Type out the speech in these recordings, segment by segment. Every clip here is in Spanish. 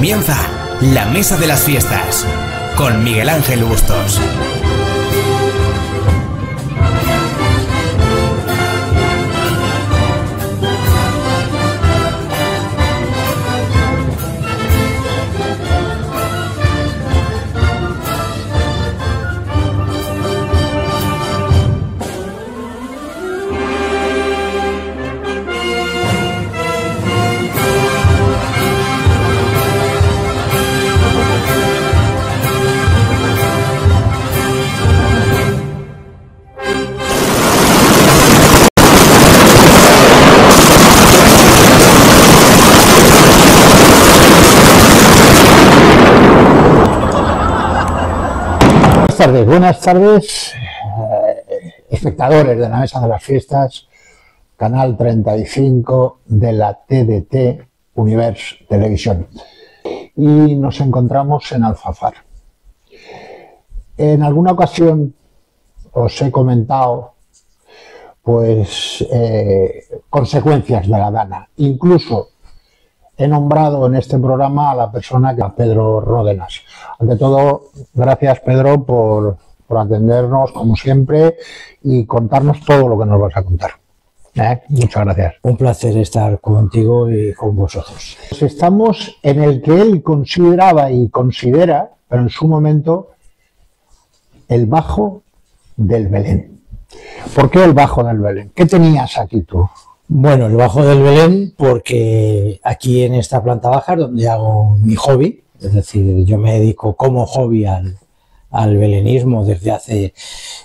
Comienza La Mesa de las Fiestas con Miguel Ángel Bustos. Buenas tardes, espectadores de la Mesa de las Fiestas, canal 35 de la TDT Universe Televisión. Y nos encontramos en Alfafar. En alguna ocasión os he comentado pues consecuencias de la Dana. Incluso he nombrado en este programa a la persona que a Pedro Ródenas. Ante todo, gracias Pedro por atendernos como siempre y contarnos todo lo que nos vas a contar. Muchas gracias. Un placer estar contigo y con vosotros. Pues estamos en el que él consideraba y considera, pero en su momento, el Bajo del Belén. ¿Por qué el Bajo del Belén? ¿Qué tenías aquí tú? Bueno, el Bajo del Belén porque aquí en esta planta baja es donde hago mi hobby, es decir, yo me dedico como hobby al belenismo desde hace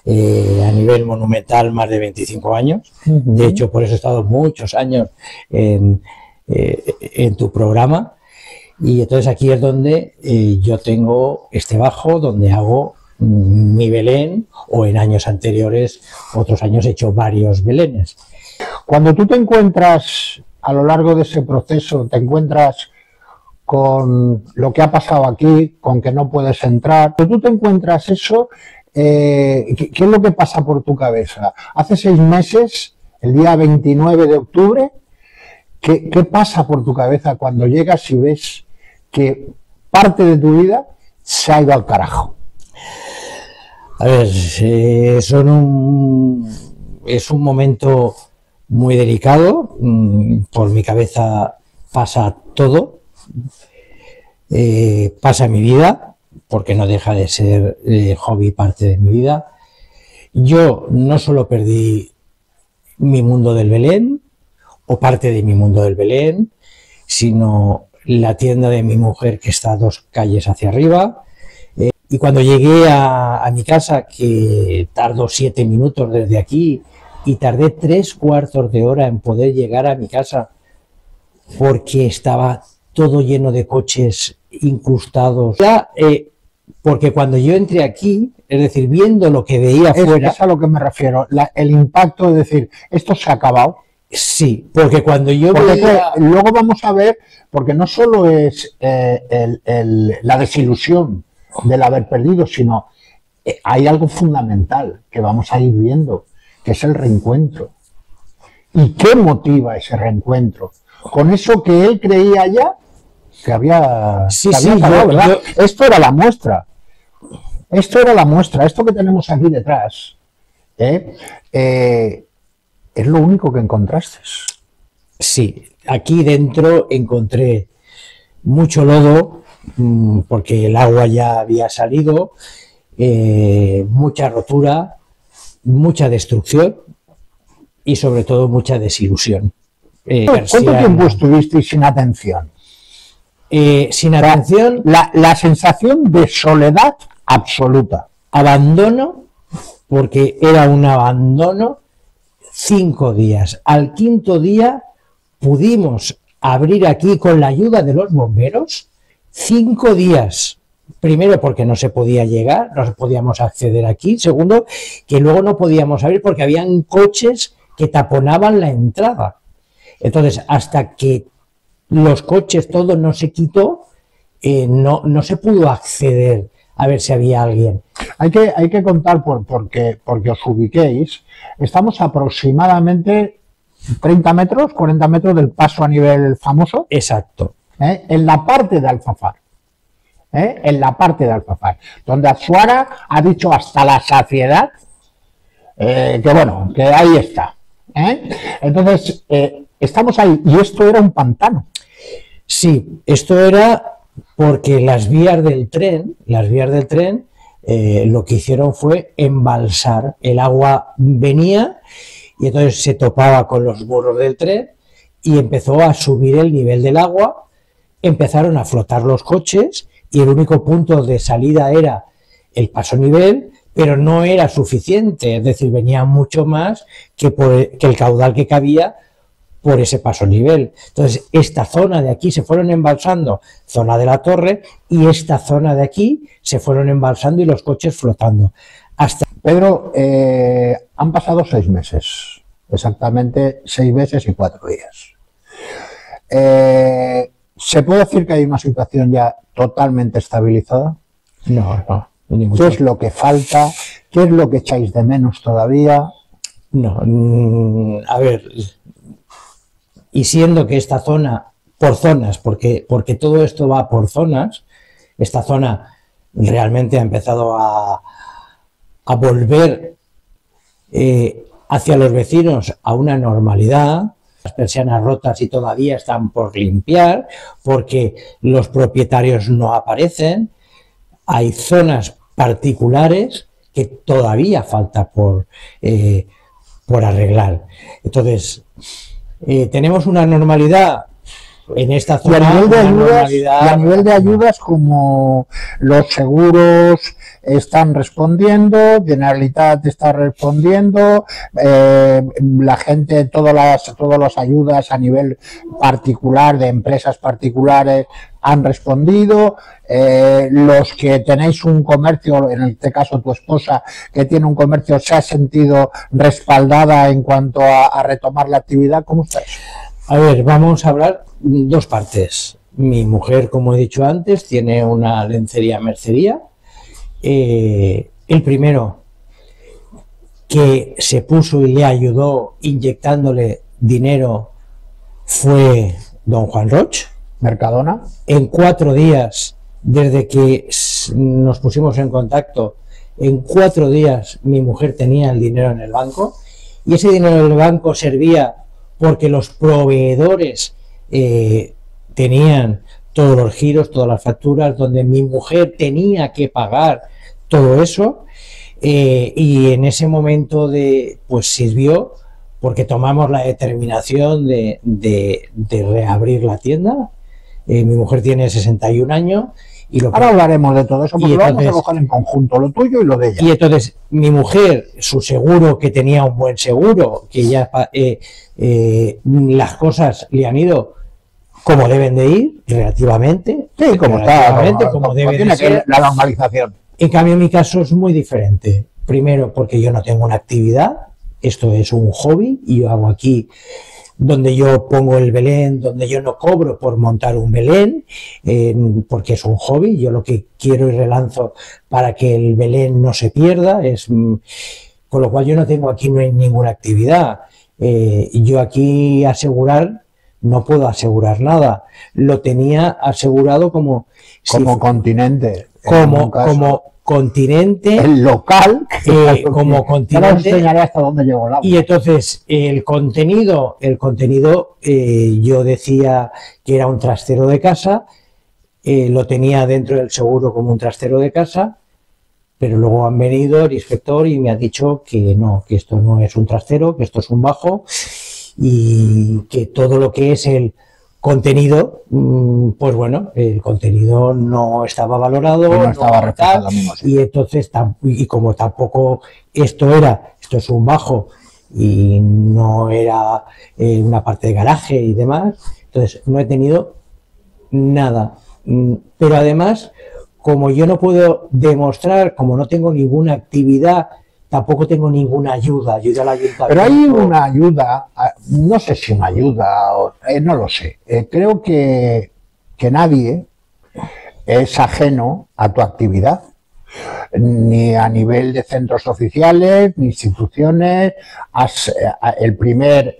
a nivel monumental más de 25 años. De hecho, por eso he estado muchos años en tu programa y entonces aquí es donde yo tengo este bajo donde hago mi Belén, o en años anteriores, otros años he hecho varios belenes. Cuando tú te encuentras, a lo largo de ese proceso, te encuentras con lo que ha pasado aquí, con que no puedes entrar, cuando tú te encuentras eso, ¿qué es lo que pasa por tu cabeza? Hace 6 meses, el día 29 de octubre, ¿qué pasa por tu cabeza cuando llegas y ves que parte de tu vida se ha ido al carajo? A ver, es un momento muy delicado, por mi cabeza pasa todo, pasa mi vida, porque no deja de ser hobby parte de mi vida. Yo no solo perdí mi mundo del Belén, o parte de mi mundo del Belén, sino la tienda de mi mujer que está 2 calles hacia arriba. Y cuando llegué a mi casa, que tardó 7 minutos desde aquí, y tardé 3/4 de hora en poder llegar a mi casa, porque estaba todo lleno de coches incrustados. Porque cuando yo entré aquí, es decir, viendo lo que veía afuera... Es a lo que me refiero, el impacto de decir, esto se ha acabado. Sí, porque cuando yo veía... Luego vamos a ver, porque no solo es la desilusión del haber perdido, sino hay algo fundamental que vamos a ir viendo, que es el reencuentro. ¿Y qué motiva ese reencuentro? Con eso que él creía ya que había acabado, ¿verdad? Esto era la muestra. Esto era la muestra. Esto que tenemos aquí detrás es lo único que encontraste. Sí, aquí dentro encontré mucho lodo, porque el agua ya había salido, mucha rotura, mucha destrucción y sobre todo mucha desilusión. ¿Cuánto tiempo estuvisteis sin atención? Sin atención, la sensación de soledad absoluta. Abandono, porque era un abandono. 5 días. Al 5.º día pudimos abrir aquí con la ayuda de los bomberos. 5 días. Primero, porque no se podía llegar, no podíamos acceder aquí. Segundo, que luego no podíamos abrir porque habían coches que taponaban la entrada. Entonces, hasta que los coches, todo no se quitó, no se pudo acceder a ver si había alguien. Hay que contar, porque os ubiquéis, estamos aproximadamente 30 metros, 40 metros del paso a nivel famoso. Exacto. en la parte de Alfafar. En la parte de Alfafar, donde Azuara ha dicho hasta la saciedad que bueno, que ahí está. Entonces, estamos ahí, y esto era un pantano. Sí, esto era porque las vías del tren, lo que hicieron fue embalsar. El agua venía y entonces se topaba con los muros del tren y empezó a subir el nivel del agua, empezaron a flotar los coches y el único punto de salida era el paso nivel, pero no era suficiente, es decir, venía mucho más que el caudal que cabía por ese paso nivel. Entonces, esta zona de aquí se fueron embalsando, zona de la torre, y esta zona de aquí se fueron embalsando y los coches flotando. Pedro, han pasado 6 meses, exactamente 6 meses y 4 días. ¿Se puede decir que hay una situación ya totalmente estabilizada? No. ¿Qué es lo que falta? ¿Qué es lo que echáis de menos todavía? No, a ver, y siendo que esta zona, por zonas, porque todo esto va por zonas, esta zona realmente ha empezado a volver hacia los vecinos a una normalidad. Las persianas rotas y todavía están por limpiar porque los propietarios no aparecen. Hay zonas particulares que todavía falta por arreglar. Entonces, tenemos una normalidad en esta zona. Y a nivel de ayudas, como los seguros están respondiendo, Generalitat está respondiendo, la gente, todas las ayudas a nivel particular, de empresas particulares, han respondido. Los que tenéis un comercio, en este caso tu esposa, que tiene un comercio, ¿se ha sentido respaldada en cuanto a retomar la actividad? ¿Cómo está eso? A ver, vamos a hablar dos partes. Mi mujer, como he dicho antes, tiene una lencería-mercería. El primero que se puso y le ayudó inyectándole dinero fue don Juan Roch. Mercadona. En 4 días, desde que nos pusimos en contacto, en 4 días mi mujer tenía el dinero en el banco, y ese dinero en el banco servía porque los proveedores tenían todos los giros, todas las facturas, donde mi mujer tenía que pagar todo eso, y en ese momento pues sirvió, porque tomamos la determinación de reabrir la tienda. Mi mujer tiene 61 años. Ahora hablaremos de todo eso, porque entonces, lo vamos a coger en conjunto, lo tuyo y lo de ella. Y entonces mi mujer, su seguro, que tenía un buen seguro, que ya las cosas le han ido como deben de ir, relativamente. Sí, como debe de ser. La normalización. En cambio, en mi caso es muy diferente. Primero, porque yo no tengo una actividad, esto es un hobby, y yo hago aquí donde yo pongo el Belén, donde yo no cobro por montar un Belén, porque es un hobby. Yo lo que quiero y relanzo para que el Belén no se pierda, con lo cual yo no tengo aquí ninguna actividad. Yo aquí no puedo asegurar nada. Lo tenía asegurado como continente. Como continente, el local, como continente. Enseñaré hasta dónde llegó el agua. Y entonces el contenido, yo decía que era un trastero de casa, lo tenía dentro del seguro como un trastero de casa, pero luego han venido el inspector y me ha dicho que no, que esto no es un trastero, que esto es un bajo, y que todo lo que es el contenido, pues bueno, el contenido no estaba valorado, no estaba reflejado, y entonces, y como tampoco esto es un bajo y no era una parte de garaje y demás, entonces no he tenido nada. Pero además, como yo no puedo demostrar, como no tengo ninguna actividad, tampoco tengo ninguna ayuda al ayuntamiento. Pero hay una ayuda, no sé si una ayuda, no lo sé. Creo que nadie es ajeno a tu actividad, ni a nivel de centros oficiales, ni instituciones. El primer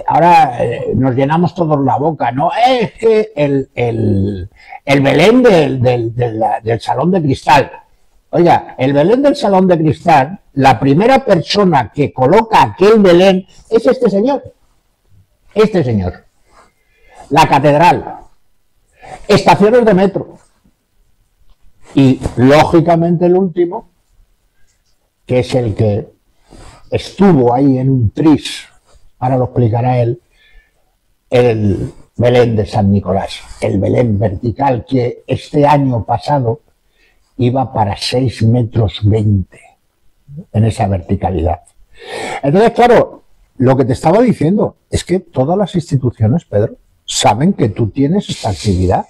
ahora nos llenamos todos la boca, ¿no? Es que el Belén del Salón de Cristal. Oiga, el Belén del Salón de Cristal, la primera persona que coloca aquel Belén es este señor. Este señor. La catedral. Estaciones de metro. Y, lógicamente, el último, que es el que estuvo ahí en un tris, ahora lo explicará él, el Belén de San Nicolás, el Belén vertical que este año pasado iba para 6,20 metros en esa verticalidad. Entonces, claro, lo que te estaba diciendo es que todas las instituciones, Pedro, saben que tú tienes esta actividad,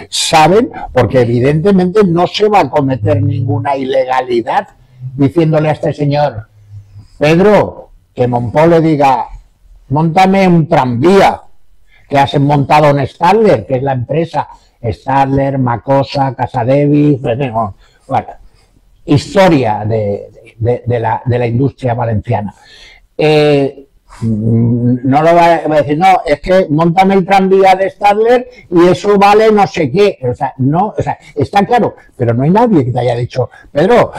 saben, porque evidentemente no se va a cometer ninguna ilegalidad diciéndole a este señor, Pedro, que Monpó le diga, móntame un tranvía, que has montado en Stadler, que es la empresa, Stadler, Macosa, Casadevi, bueno, historia de la industria valenciana. No lo va a decir, no, es que móntame el tranvía de Stadler y eso vale no sé qué. O sea, no, o sea, está claro, pero no hay nadie que te haya dicho, Pedro,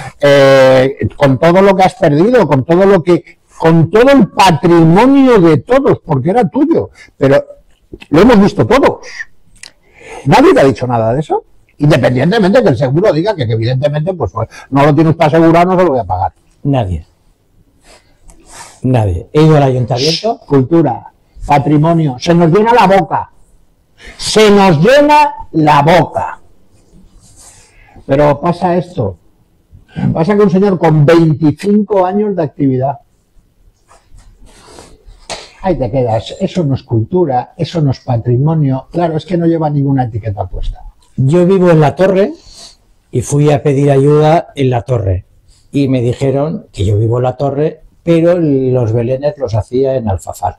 con todo lo que has perdido, con todo el patrimonio de todos, porque era tuyo, pero lo hemos visto todos. Nadie te ha dicho nada de eso, independientemente que el seguro diga que evidentemente pues no lo tienes para asegurar, no se lo voy a pagar. Nadie. Nadie. He ido al ayuntamiento. Cultura, patrimonio, se nos llena la boca. Se nos llena la boca. Pero pasa esto. Pasa que un señor con 25 años de actividad. Ahí te quedas. Eso no es cultura, eso no es patrimonio. Claro, es que no lleva ninguna etiqueta puesta. Yo vivo en la torre y fui a pedir ayuda en la torre. Y me dijeron que yo vivo en la torre, pero los belenes los hacía en Alfafar.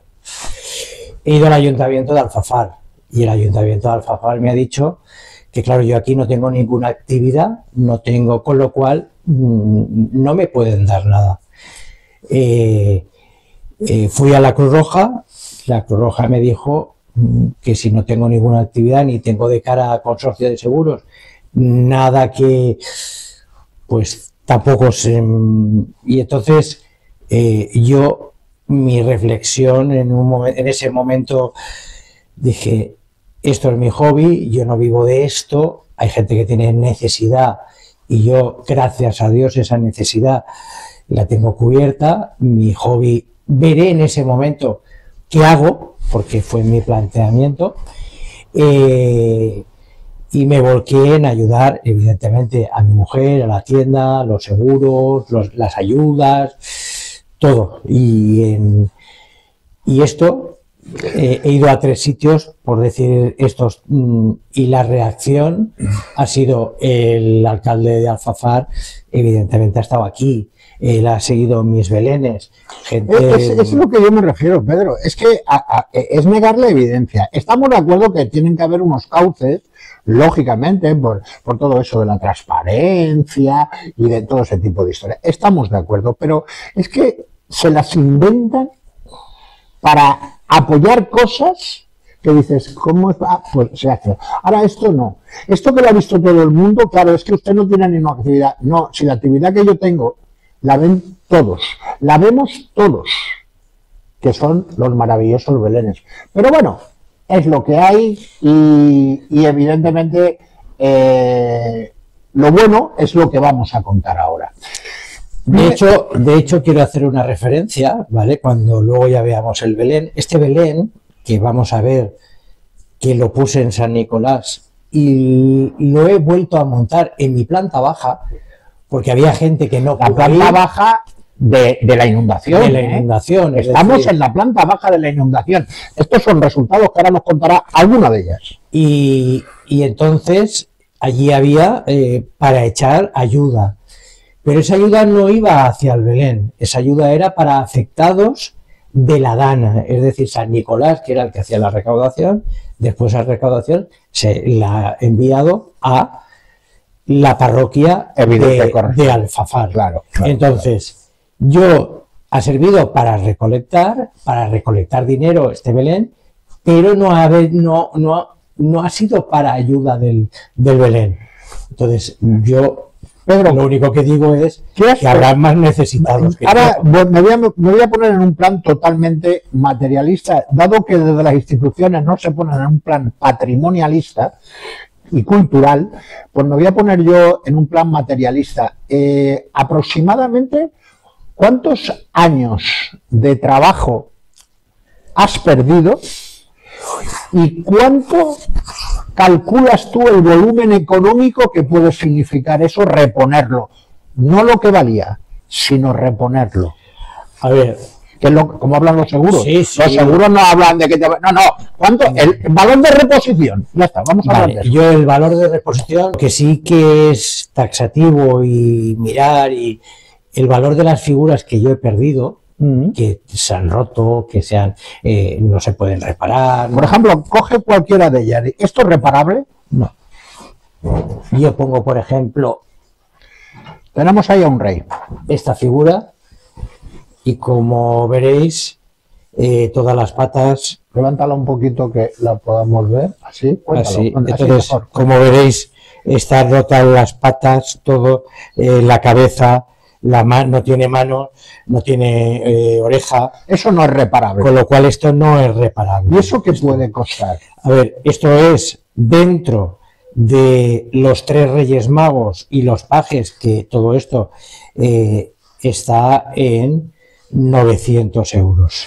He ido al ayuntamiento de Alfafar y el ayuntamiento de Alfafar me ha dicho que, claro, yo aquí no tengo ninguna actividad, no tengo, con lo cual no me pueden dar nada. Fui a la Cruz Roja me dijo que si no tengo ninguna actividad ni tengo de cara a consorcio de seguros, nada que, pues tampoco sé. Y entonces yo, mi reflexión en ese momento, dije, esto es mi hobby, yo no vivo de esto, hay gente que tiene necesidad y yo, gracias a Dios, esa necesidad la tengo cubierta. Mi hobby, veré en ese momento qué hago, porque fue mi planteamiento, y me volqué en ayudar, evidentemente, a mi mujer, a la tienda, los seguros, las ayudas, todo. Y esto, he ido a 3 sitios, por decir estos, y la reacción ha sido: el alcalde de Alfafar, evidentemente, ha estado aquí. Él ha seguido mis belenes. Es lo que yo me refiero, Pedro. Es que es negar la evidencia. Estamos de acuerdo que tienen que haber unos cauces, lógicamente, por todo eso de la transparencia y de todo ese tipo de historias. Estamos de acuerdo, pero es que se las inventan para apoyar cosas que dices, ¿cómo es? Pues se hace. Ahora esto no. Esto que lo ha visto todo el mundo, claro, es que usted no tiene ninguna actividad. No, si la actividad que yo tengo la ven todos, la vemos todos, que son los maravillosos belenes. Pero bueno, es lo que hay y evidentemente lo bueno es lo que vamos a contar ahora. De hecho, quiero hacer una referencia, ¿vale? Cuando luego ya veamos el Belén. Este Belén, que vamos a ver, que lo puse en San Nicolás y lo he vuelto a montar en mi planta baja, porque había gente que no... La planta baja de la inundación. De la inundación. Estamos en la planta baja de la inundación. Estos son resultados que ahora nos contará alguna de ellas. Y entonces allí había para echar ayuda. Pero esa ayuda no iba hacia el Belén. Esa ayuda era para afectados de la Dana. Es decir, San Nicolás, que era el que hacía la recaudación, después esa recaudación se la ha enviado a la parroquia de Alfafar. Claro, entonces, yo ha servido para recolectar dinero este Belén, pero no ha sido para ayuda del Belén. Entonces, yo, Pedro, lo único que digo es que habrá más necesitados. Ahora me voy a poner en un plan totalmente materialista, dado que desde las instituciones no se ponen en un plan patrimonialista y cultural, pues me voy a poner yo en un plan materialista. Aproximadamente, ¿cuántos años de trabajo has perdido y cuánto calculas tú el volumen económico que puede significar eso, reponerlo? No lo que valía, sino reponerlo. A ver, que es como hablan los seguros. Sí, sí. Los seguros no hablan de que te... No. ¿Cuánto? El valor de reposición. Ya está, vamos a hablar de eso. Yo el valor de reposición, que sí que es taxativo y mirar, y el valor de las figuras que yo he perdido, que se han roto, que no se pueden reparar. Por ejemplo, coge cualquiera de ellas. ¿Esto es reparable? No. Yo pongo, por ejemplo, tenemos ahí a un rey. Esta figura, y como veréis, todas las patas... Levántala un poquito que la podamos ver. Así, cuéntalo. Así. Entonces, como veréis, están rotas las patas, todo, la cabeza... no tiene mano, no tiene oreja. Eso no es reparable. Con lo cual esto no es reparable. ¿Y eso qué puede costar? A ver, esto es dentro de los 3 Reyes Magos y los pajes, que todo esto está en 900 euros.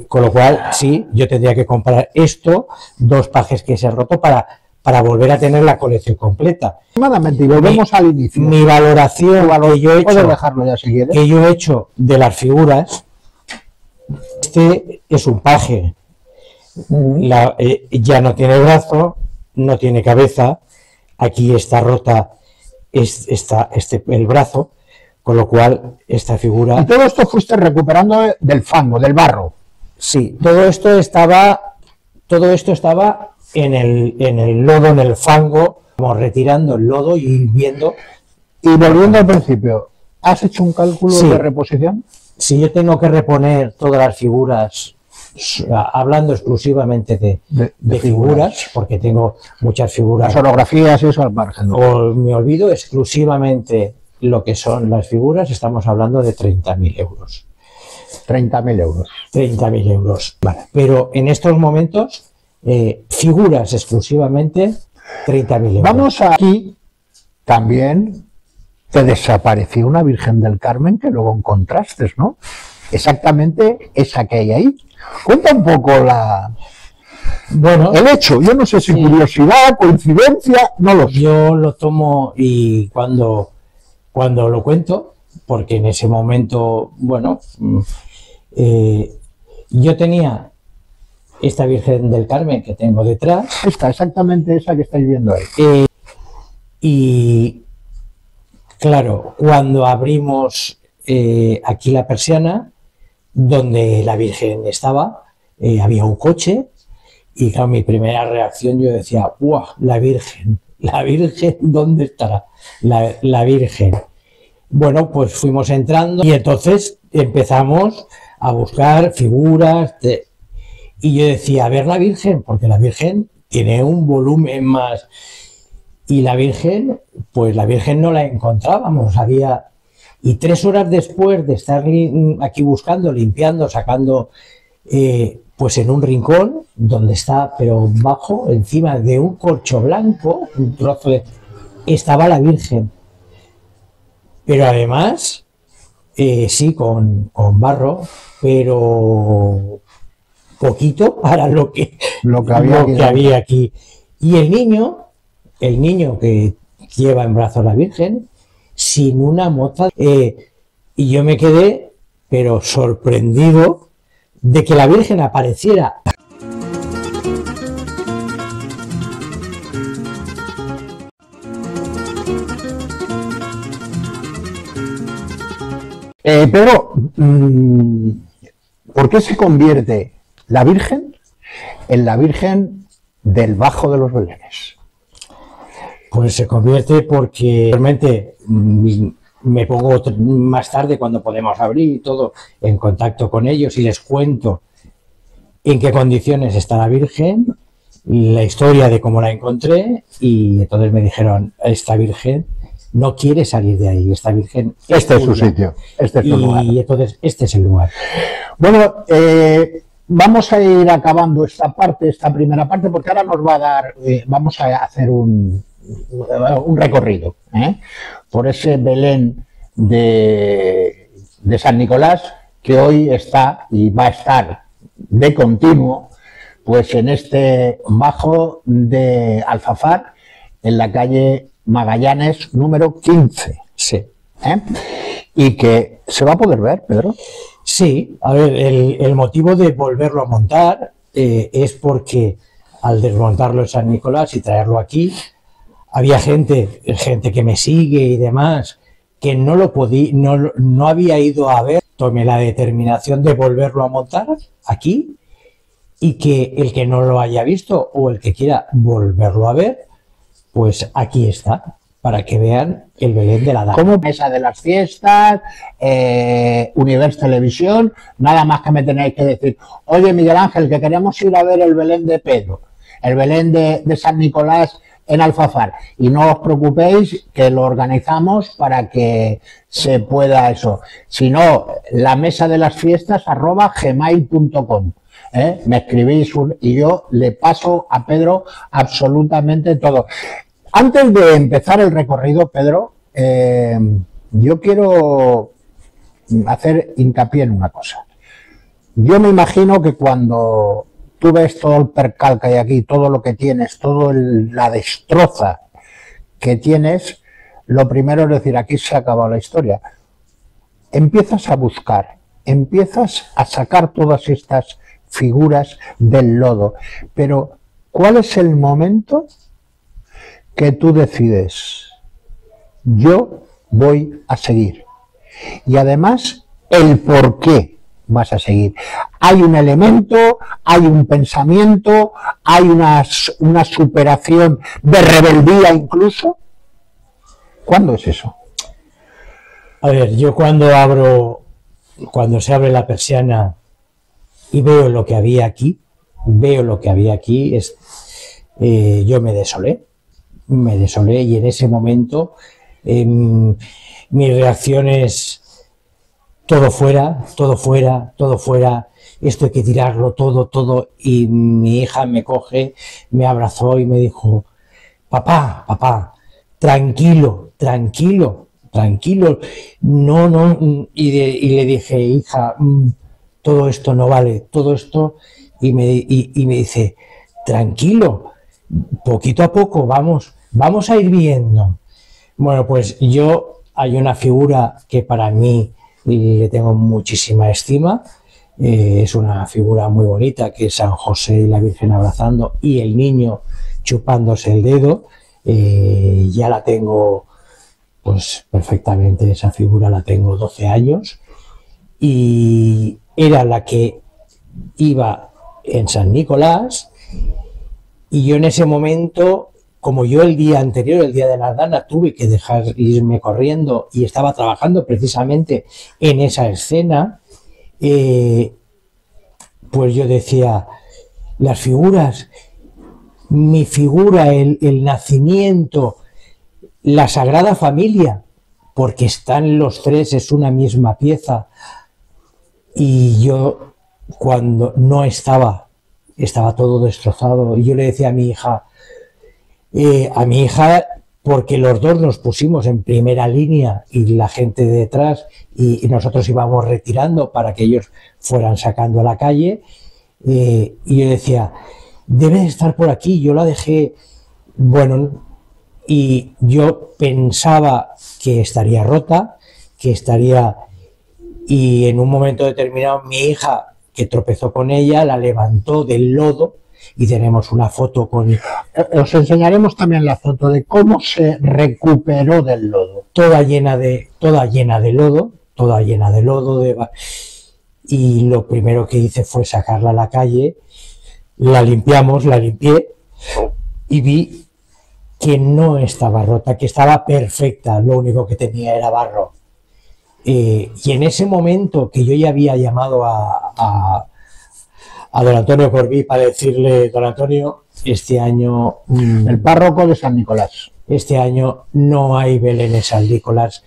Con lo cual, sí, yo tendría que comprar esto, 2 pajes que se han roto para volver a tener la colección completa. Y volvemos al inicio. Mi valoración que yo he hecho, puedes dejarlo ya si quieres, que yo he hecho de las figuras, este es un paje, ya no tiene brazo, no tiene cabeza, aquí está rota el brazo, con lo cual esta figura... Y todo esto fuiste recuperando del fango, del barro. Sí, todo esto estaba en el lodo, en el fango, como retirando el lodo y viendo. Y volviendo al principio, ¿has hecho un cálculo de reposición? Si yo tengo que reponer todas las figuras, hablando exclusivamente de figuras, porque tengo muchas figuras. Las orografías y eso al margen. O me olvido exclusivamente lo que son las figuras, estamos hablando de 30.000 euros. 30.000 euros. 30.000 euros. Vale. Pero en estos momentos... figuras exclusivamente 30.000 euros. Vamos aquí también te desapareció una Virgen del Carmen que luego encontraste, ¿no? Exactamente esa que hay ahí. Cuenta un poco el hecho. Yo no sé si curiosidad, coincidencia, no lo sé. Yo lo tomo y cuando lo cuento, porque en ese momento, yo tenía esta Virgen del Carmen que tengo detrás. Exactamente esa que estáis viendo ahí. Y claro, cuando abrimos aquí la persiana, donde la Virgen estaba, había un coche, y claro, mi primera reacción, yo decía, ¡guau! La Virgen, ¿dónde estará? La Virgen. Bueno, pues fuimos entrando y entonces empezamos a buscar figuras y yo decía, a ver la Virgen, porque la Virgen tiene un volumen más. Y la Virgen, pues la Virgen no la encontrábamos. Y 3 horas después de estar aquí buscando, limpiando, sacando, pues en un rincón, donde está, pero bajo, encima de un corcho blanco, un trozo estaba la Virgen. Pero además, sí, con barro, pero... poquito para lo que había aquí. Y el niño que lleva en brazos la Virgen, sin una mota, y yo me quedé, pero sorprendido de que la Virgen apareciera. Pedro, ¿por qué se convierte la Virgen en la Virgen del Bajo de los Belenes? Pues se convierte porque realmente me pongo más tarde, cuando podemos abrir y todo, en contacto con ellos y les cuento en qué condiciones está la Virgen, la historia de cómo la encontré, y entonces me dijeron, esta Virgen no quiere salir de ahí, esta Virgen... Este es su sitio, este es su lugar. Y entonces este es el lugar. Bueno, vamos a ir acabando esta primera parte, porque ahora nos va a dar, vamos a hacer un recorrido por ese Belén de San Nicolás, que hoy está y va a estar de continuo pues en este bajo de Alfafar, en la calle Magallanes número 15. Sí. Y que se va a poder ver, Pedro. Sí, a ver, el motivo de volverlo a montar es porque al desmontarlo en San Nicolás y traerlo aquí, había gente que me sigue y demás, que no lo podía, no había ido a ver. Tomé la determinación de volverlo a montar aquí, y que el que no lo haya visto o el que quiera volverlo a ver, pues aquí está, para que vean el Belén de la Dana. Como Mesa de las Fiestas, Univers Televisión, nada más que me tenéis que decir, oye Miguel Ángel, que queremos ir a ver el Belén de Pedro, el Belén de San Nicolás en Alfafar, y no os preocupéis que lo organizamos para que se pueda eso. Si no, la mesa de las fiestas @gmail.com. Me escribís y yo le paso a Pedro absolutamente todo. Antes de empezar el recorrido, Pedro, yo quiero hacer hincapié en una cosa. Yo me imagino que cuando tú ves todo el percal que hay aquí, todo lo que tienes, la destroza que tienes, lo primero es decir, aquí se ha acabado la historia. Empiezas a buscar, empiezas a sacar todas estas figuras del lodo, pero ¿cuál es el momento que tú decides? Yo voy a seguir. Y además, el por qué vas a seguir. Hay un elemento, hay un pensamiento, hay una superación de rebeldía incluso. ¿Cuándo es eso? A ver, yo cuando se abre la persiana y veo lo que había aquí, yo me desolé, y en ese momento mi reacción es todo fuera, esto hay que tirarlo todo, y mi hija me coge, me abrazó y me dijo, papá, tranquilo, no, y le dije, hija, todo esto no vale, todo esto, y me dice, tranquilo, poquito a poco, vamos a ir viendo. Bueno, pues hay una figura que para mí le tengo muchísima estima, es una figura muy bonita, que es San José y la Virgen abrazando y el niño chupándose el dedo. Ya la tengo pues perfectamente, esa figura la tengo 12 años, y era la que iba en San Nicolás, y yo en ese momento, como yo el día anterior, el día de la Dana, tuve que irme corriendo y estaba trabajando precisamente en esa escena, pues yo decía, las figuras, mi figura, el nacimiento, la Sagrada Familia, porque están los tres, es una misma pieza, y yo cuando no estaba todo destrozado, y yo le decía a mi hija, porque los dos nos pusimos en primera línea y la gente detrás, y nosotros íbamos retirando para que ellos fueran sacando a la calle, y yo decía, debe de estar por aquí, yo la dejé, bueno, y yo pensaba que estaría rota, y en un momento determinado mi hija, que tropezó con ella, la levantó del lodo, y tenemos una foto con... Os enseñaremos también la foto de cómo se recuperó del lodo. Toda llena de lodo, y lo primero que hice fue sacarla a la calle, la limpié, y vi que no estaba rota, que estaba perfecta, lo único que tenía era barro. Y en ese momento que yo ya había llamado a don Antonio Corbí para decirle, don Antonio, este año... El párroco de San Nicolás. Este año no hay belenes agrícolas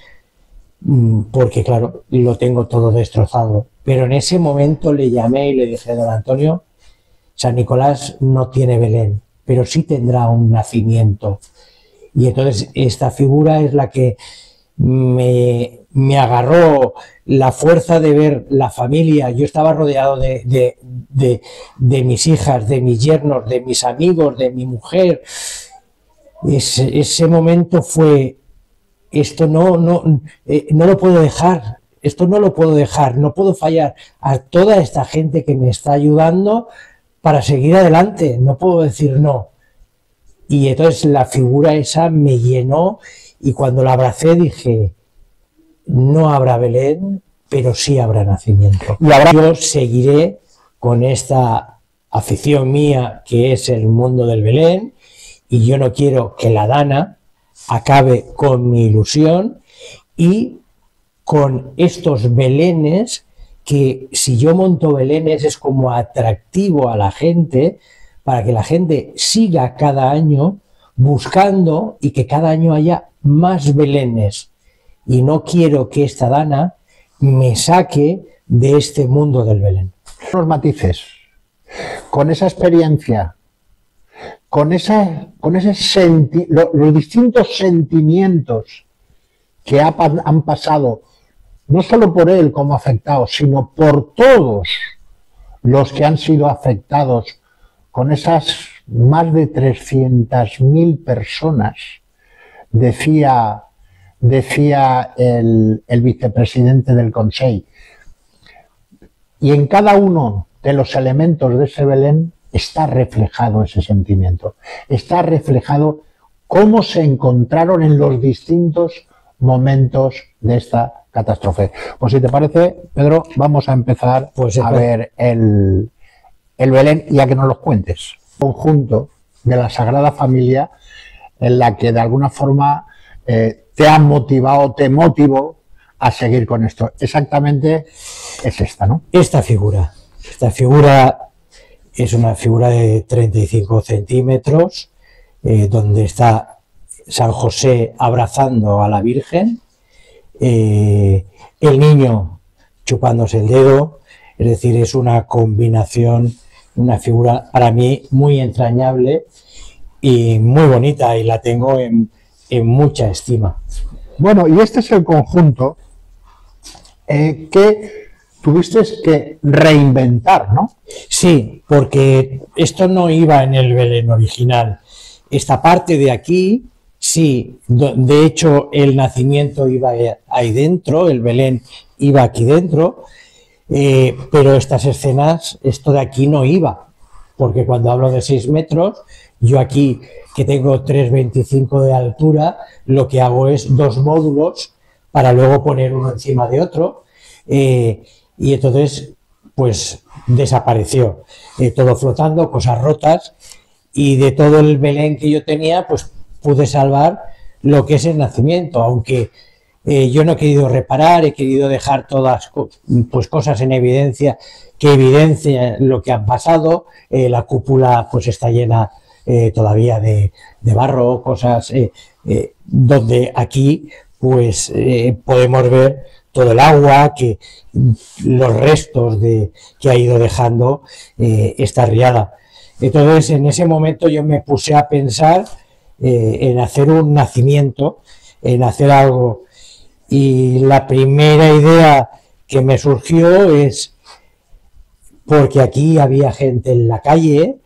porque, claro, lo tengo todo destrozado. Pero en ese momento le llamé y le dije, don Antonio, San Nicolás no tiene Belén, pero sí tendrá un nacimiento. Y entonces esta figura es la que me agarró la fuerza de ver la familia. Yo estaba rodeado de mis hijas, de mis yernos, de mis amigos, de mi mujer. Ese momento fue, esto no lo puedo dejar, esto no lo puedo dejar, no puedo fallar a toda esta gente que me está ayudando para seguir adelante, no puedo decir no. Y entonces la figura esa me llenó y cuando la abracé dije, no habrá Belén, pero sí habrá nacimiento. Y ahora yo seguiré con esta afición mía que es el mundo del Belén y yo no quiero que la Dana acabe con mi ilusión y con estos belenes que si yo monto belenes es como atractivo a la gente para que la gente siga cada año buscando y que cada año haya más belenes. Y no quiero que esta Dana me saque de este mundo del Belén. Los matices, con esa experiencia, con los distintos sentimientos que han pasado, no solo por él como afectado, sino por todos los que han sido afectados, con esas más de 300.000 personas, decía el vicepresidente del Consell. Y en cada uno de los elementos de ese Belén está reflejado ese sentimiento, está reflejado cómo se encontraron en los distintos momentos de esta catástrofe. Pues si te parece, Pedro, vamos a empezar a ver el Belén y a que nos los cuentes. Conjunto de la Sagrada Familia en la que de alguna forma te ha motivado, te motivó a seguir con esto. Exactamente es esta, ¿no? Esta figura es una figura de 35 centímetros, donde está San José abrazando a la Virgen, el niño chupándose el dedo, es decir, es una combinación, una figura para mí muy entrañable y muy bonita y la tengo en mucha estima. Bueno, y este es el conjunto que tuviste que reinventar, ¿no? Sí, porque esto no iba en el Belén original. Esta parte de aquí, sí, de hecho el nacimiento iba ahí dentro, el Belén iba aquí dentro, pero estas escenas, esto de aquí no iba, porque cuando hablo de 6 metros, yo aquí, que tengo 3,25 de altura, lo que hago es 2 módulos para luego poner uno encima de otro, y entonces pues desapareció, todo flotando, cosas rotas, y de todo el Belén que yo tenía pues pude salvar lo que es el nacimiento, aunque yo no he querido reparar, he querido dejar todas pues cosas en evidencia que evidencian lo que han pasado. La cúpula pues está llena todavía de barro, cosas donde aquí pues podemos ver todo el agua, los restos que ha ido dejando esta riada. Entonces en ese momento yo me puse a pensar en hacer un nacimiento, en hacer algo, y la primera idea que me surgió es porque aquí había gente en la calle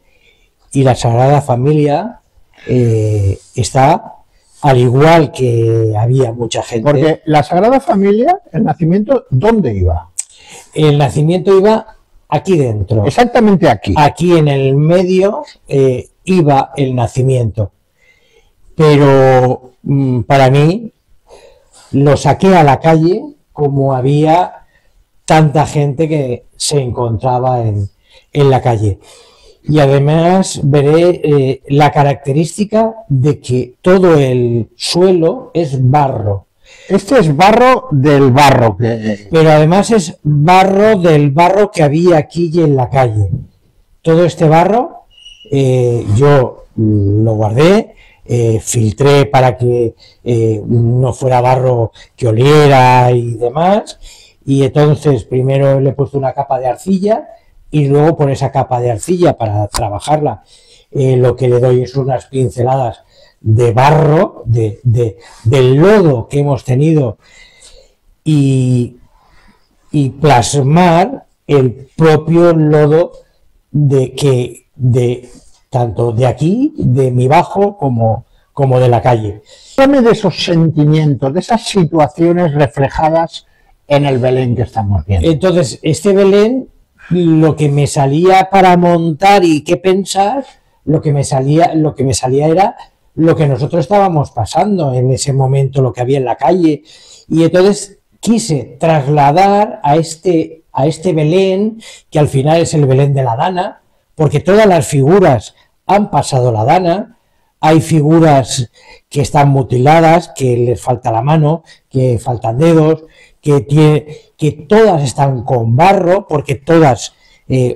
y la Sagrada Familia está al igual que había mucha gente. Porque la Sagrada Familia, el nacimiento, ¿dónde iba? El nacimiento iba aquí dentro. Exactamente aquí. Aquí en el medio iba el nacimiento. Pero para mí lo saqué a la calle como había tanta gente que se encontraba en la calle. y además veré la característica de que todo el suelo es barro. Este es barro del barro. Pero además es barro del barro que había aquí y en la calle. Todo este barro yo lo guardé, filtré para que no fuera barro que oliera y demás. Y entonces primero le he puesto una capa de arcilla y luego por esa capa de arcilla para trabajarla lo que le doy es unas pinceladas de barro, del lodo que hemos tenido y plasmar el propio lodo tanto de aquí, de mi bajo, como de la calle. Háblame de esos sentimientos, de esas situaciones reflejadas en el Belén que estamos viendo. Entonces, este Belén, lo que me salía para montar y qué pensar, lo que me salía era lo que nosotros estábamos pasando en ese momento, lo que había en la calle. Y entonces quise trasladar a este Belén, que al final es el Belén de la Dana, porque todas las figuras han pasado la Dana. Hay figuras que están mutiladas, que les falta la mano, que faltan dedos, que todas están con barro, porque todas,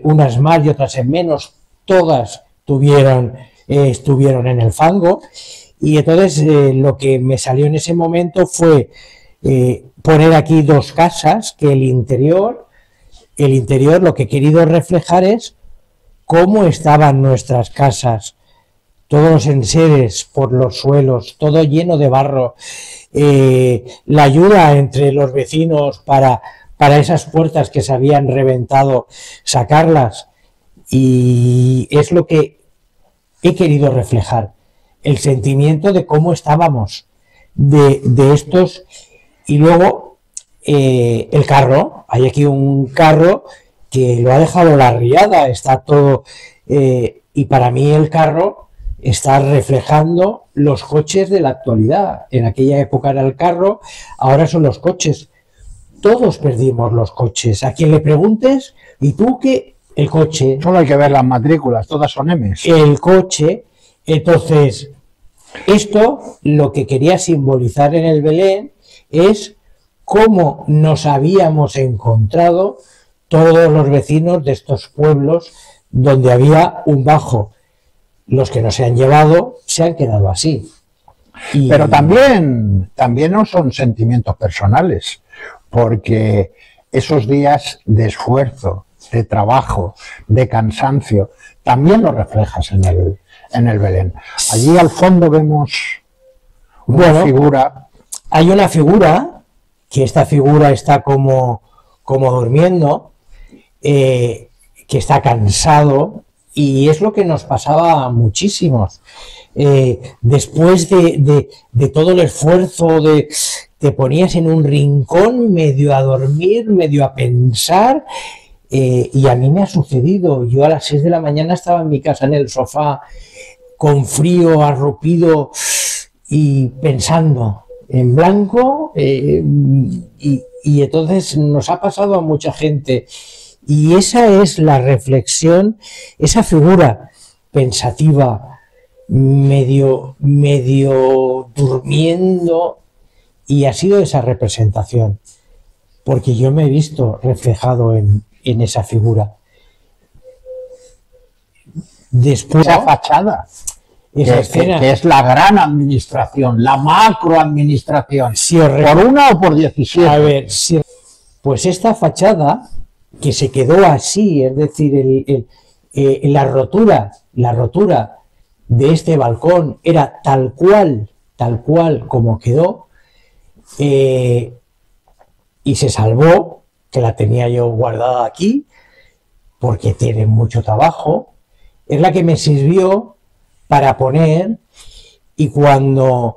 unas más y otras en menos, todas estuvieron en el fango. Y entonces lo que me salió en ese momento fue poner aquí dos casas, que el interior lo que he querido reflejar es cómo estaban nuestras casas, todos los enseres por los suelos, todo lleno de barro, la ayuda entre los vecinos para esas puertas que se habían reventado, sacarlas, y es lo que he querido reflejar, el sentimiento de cómo estábamos, de estos, y luego el carro, hay aquí un carro que lo ha dejado la riada, está todo, y para mí el carro está reflejando los coches de la actualidad. En aquella época era el carro, ahora son los coches. Todos perdimos los coches. A quien le preguntes, ¿y tú qué? El coche. Solo hay que ver las matrículas, todas son M's. El coche. Entonces, esto lo que quería simbolizar en el Belén es cómo nos habíamos encontrado todos los vecinos de estos pueblos donde había un bajo. Los que no se han llevado se han quedado así. Pero también no son sentimientos personales, porque esos días de esfuerzo, de trabajo, de cansancio, también lo reflejas en el Belén. Allí al fondo vemos una figura. Hay una figura, que esta figura está como durmiendo, que está cansado, y es lo que nos pasaba a muchísimos. Después de todo el esfuerzo, te ponías en un rincón medio a dormir, medio a pensar, y a mí me ha sucedido. Yo a las 6 de la mañana estaba en mi casa en el sofá, con frío, arrupido, y pensando en blanco, y entonces nos ha pasado a mucha gente. Y esa es la reflexión, esa figura pensativa, medio durmiendo, y ha sido esa representación, porque yo me he visto reflejado en esa figura. Después, esa fachada, esa escena, que es la gran administración, la macroadministración, si por una o por 17. A ver, pues esta fachada que se quedó así, es decir, la rotura de este balcón era tal cual como quedó, y se salvó, que la tenía yo guardada aquí, porque tiene mucho trabajo, es la que me sirvió para poner, y cuando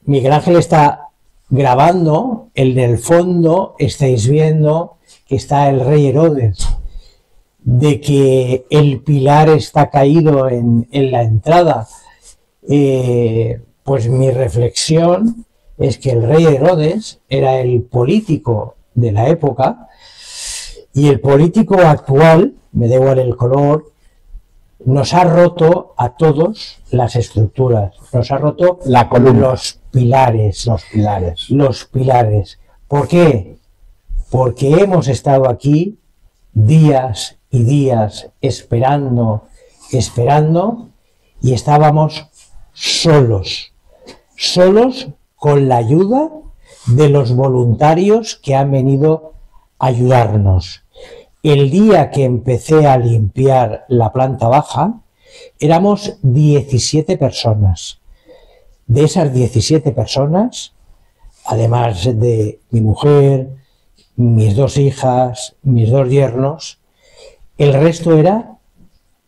Miguel Ángel está grabando, en el fondo estáis viendo que está el rey Herodes, de que el pilar está caído en la entrada. Pues mi reflexión es que el rey Herodes era el político de la época, y el político actual, me da igual el color, nos ha roto a todos las estructuras, nos ha roto La columna. los pilares. Los pilares. ¿Por qué? Porque hemos estado aquí días y días esperando y estábamos solos con la ayuda de los voluntarios que han venido a ayudarnos. El día que empecé a limpiar la planta baja, éramos 17 personas. De esas 17 personas, además de mi mujer, mis 2 hijas, mis 2 yernos, el resto era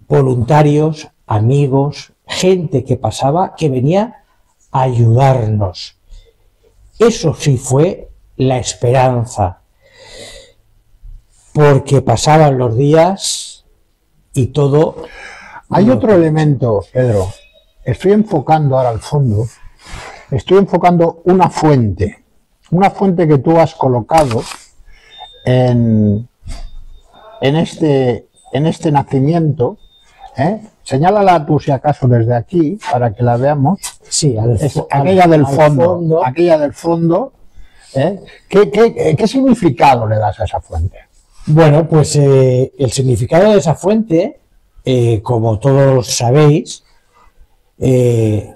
voluntarios, amigos, gente que pasaba, que venía a ayudarnos. Eso sí fue la esperanza, porque pasaban los días y todo... Hay otro elemento, Pedro. Estoy enfocando ahora al fondo, estoy enfocando una fuente que tú has colocado en este nacimiento, ¿eh? Señálala tú si acaso desde aquí para que la veamos. Sí, aquella del fondo. ¿Eh? ¿Qué significado le das a esa fuente? Bueno, pues el significado de esa fuente, como todos sabéis,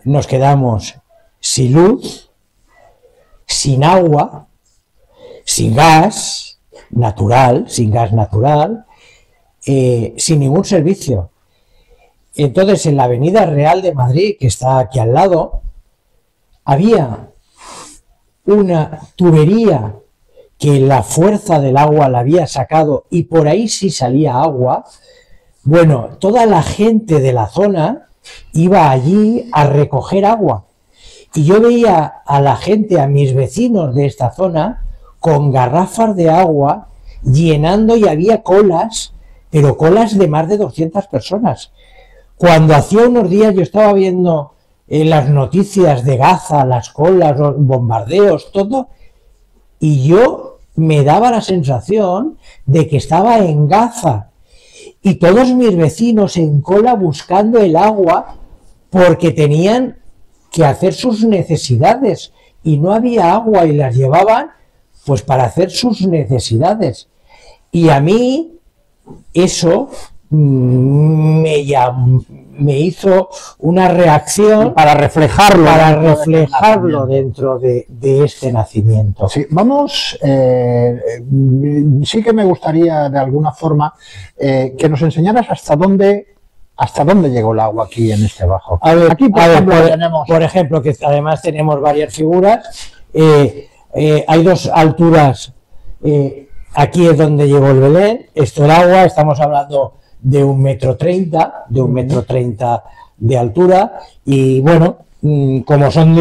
nos quedamos sin luz, sin agua, sin gas natural, sin ningún servicio. Entonces, en la Avenida Real de Madrid, que está aquí al lado, había una tubería que la fuerza del agua la había sacado y por ahí sí salía agua. Bueno, toda la gente de la zona iba allí a recoger agua. Y yo veía a la gente, a mis vecinos de esta zona, con garrafas de agua, llenando, y había colas, pero colas de más de 200 personas. Cuando hacía unos días yo estaba viendo las noticias de Gaza, las colas, los bombardeos, todo, y yo me daba la sensación de que estaba en Gaza, y todos mis vecinos en cola buscando el agua porque tenían que hacer sus necesidades y no había agua y las llevaban pues para hacer sus necesidades. Y a mí eso me hizo una reacción para reflejarlo dentro de este nacimiento. Sí, vamos, sí que me gustaría de alguna forma que nos enseñaras hasta dónde llegó el agua aquí en este bajo. A ver, aquí por ejemplo, que además tenemos varias figuras, hay 2 alturas. Aquí es donde llegó el Belén, esto el agua, estamos hablando de 1,30 m, de altura, y bueno, como son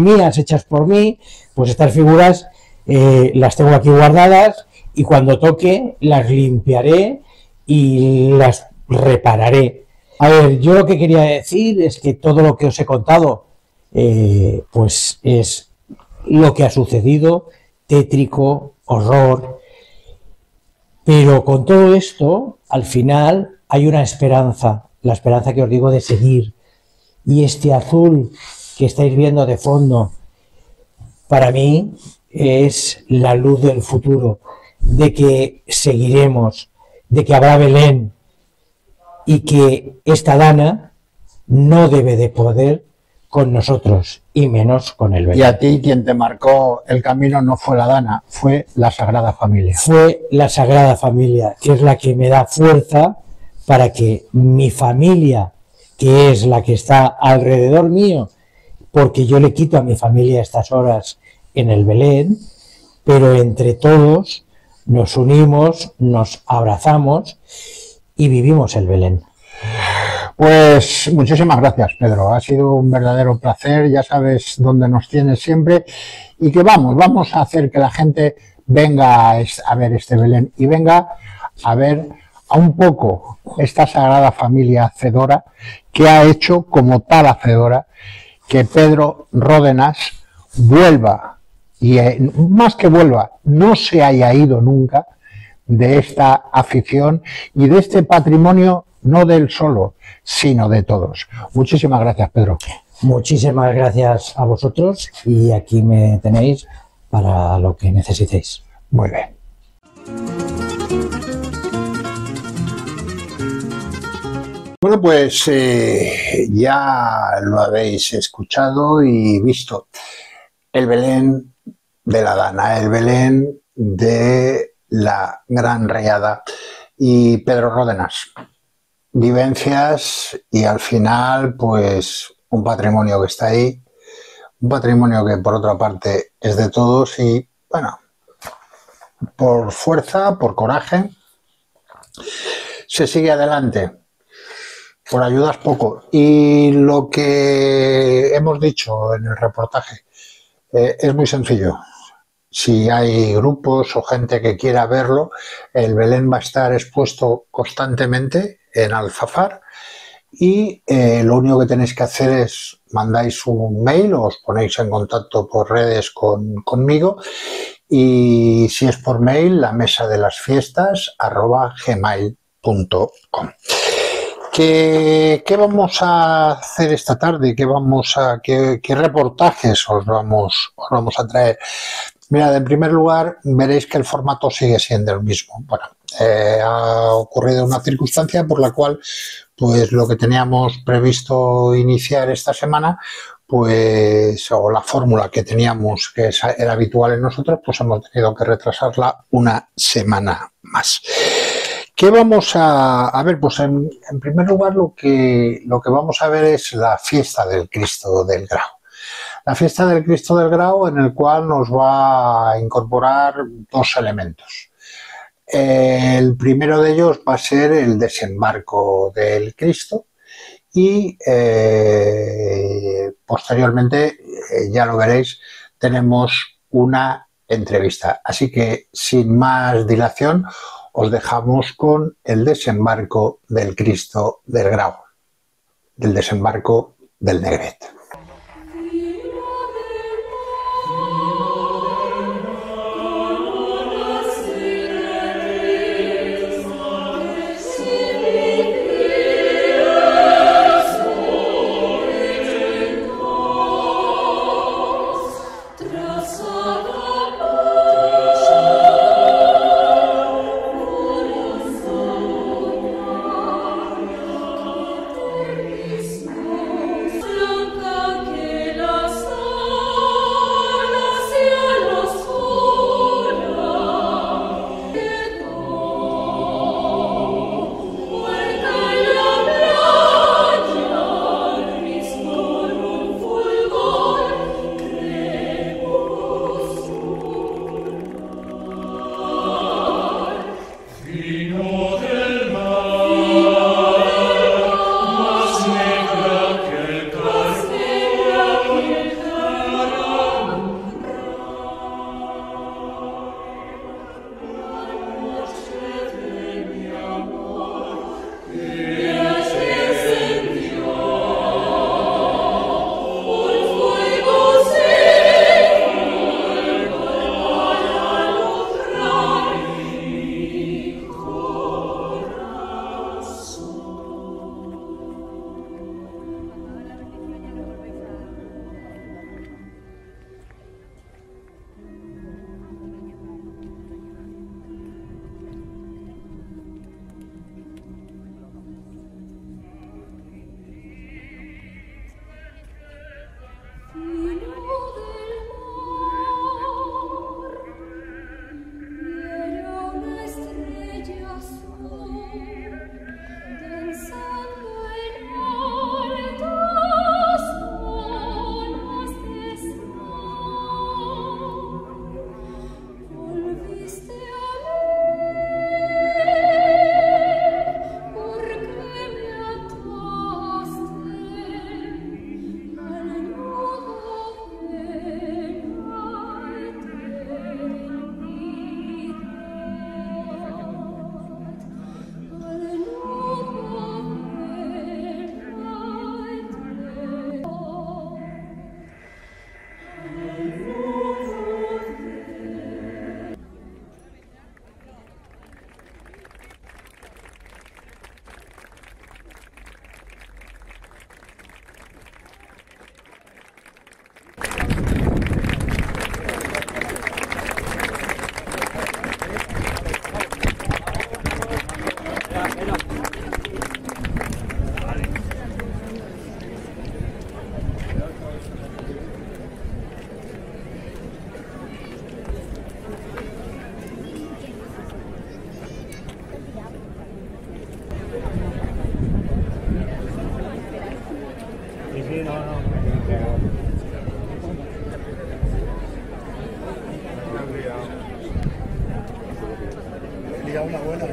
mías, hechas por mí, pues estas figuras las tengo aquí guardadas, y cuando toque las limpiaré y las repararé. A ver, yo lo que quería decir es que todo lo que os he contado pues es lo que ha sucedido, tétrico, horror. Pero con todo esto, al final hay una esperanza, la esperanza que os digo de seguir. Y este azul que estáis viendo de fondo, para mí es la luz del futuro, de que seguiremos, de que habrá Belén y que esta Dana no debe de poder con nosotros y menos con el Belén. Y a ti quien te marcó el camino no fue la Dana, fue la Sagrada Familia. Fue la Sagrada Familia, que es la que me da fuerza para que mi familia, que es la que está alrededor mío, porque yo le quito a mi familia estas horas en el Belén, pero entre todos nos unimos, nos abrazamos y vivimos el Belén. Pues muchísimas gracias, Pedro. Ha sido un verdadero placer. Ya sabes dónde nos tienes siempre. Y que vamos a hacer que la gente venga a ver este Belén y venga a ver a un poco esta Sagrada Familia hacedora que ha hecho como tal hacedora que Pedro Ródenas vuelva, y más que vuelva, no se haya ido nunca de esta afición y de este patrimonio no de él solo, sino de todos. Muchísimas gracias, Pedro. Muchísimas gracias a vosotros y aquí me tenéis para lo que necesitéis. Muy bien. Bueno, pues ya lo habéis escuchado y visto. El Belén de la Dana, el Belén de la Gran Riada y Pedro Ródenas. Vivencias y al final, pues un patrimonio que está ahí, un patrimonio que por otra parte es de todos y, bueno, por fuerza, por coraje, se sigue adelante. Por ayudas poco. Y lo que hemos dicho en el reportaje es muy sencillo. Si hay grupos o gente que quiera verlo, el Belén va a estar expuesto constantemente en Alfafar y lo único que tenéis que hacer es mandáis un mail o os ponéis en contacto por redes conmigo y si es por mail, la mesa de las fiestas @gmail.com. ¿Qué vamos a hacer esta tarde? ¿Qué reportajes os vamos a traer? Mirad, en primer lugar, veréis que el formato sigue siendo el mismo. Bueno, ha ocurrido una circunstancia por la cual, pues lo que teníamos previsto iniciar esta semana, pues, o la fórmula que teníamos, que era habitual en nosotros, pues hemos tenido que retrasarla una semana más. ¿Qué vamos a ver? Pues en primer lugar lo que vamos a ver es la fiesta del Cristo del Grau. La fiesta del Cristo del Grau en el cual nos va a incorporar dos elementos. El primero de ellos va a ser el desembarco del Cristo y posteriormente, ya lo veréis, tenemos una entrevista. Así que sin más dilación, os dejamos con el desembarco del Cristo del Grau, del desembarco del Negret. Nunca Mira una buena,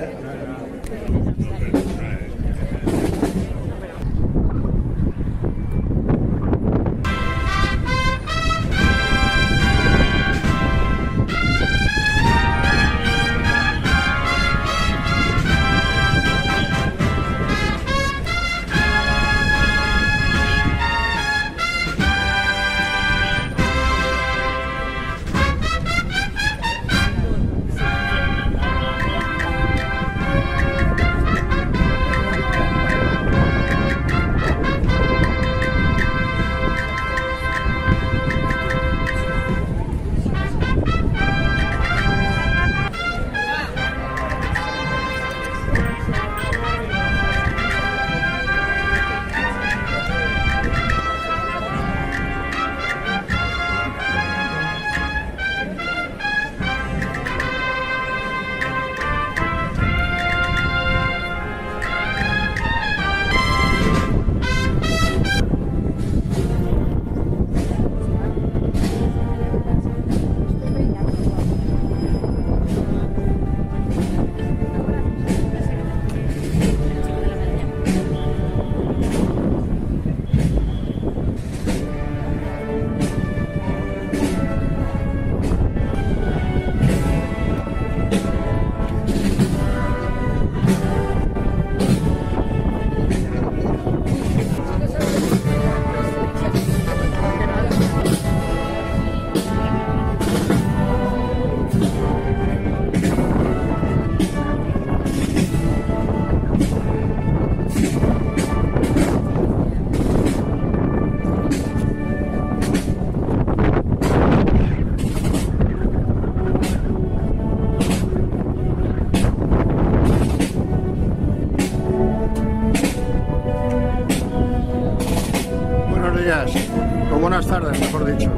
o buenas tardes, mejor dicho.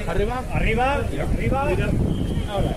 Arriba, arriba, arriba. Ahora.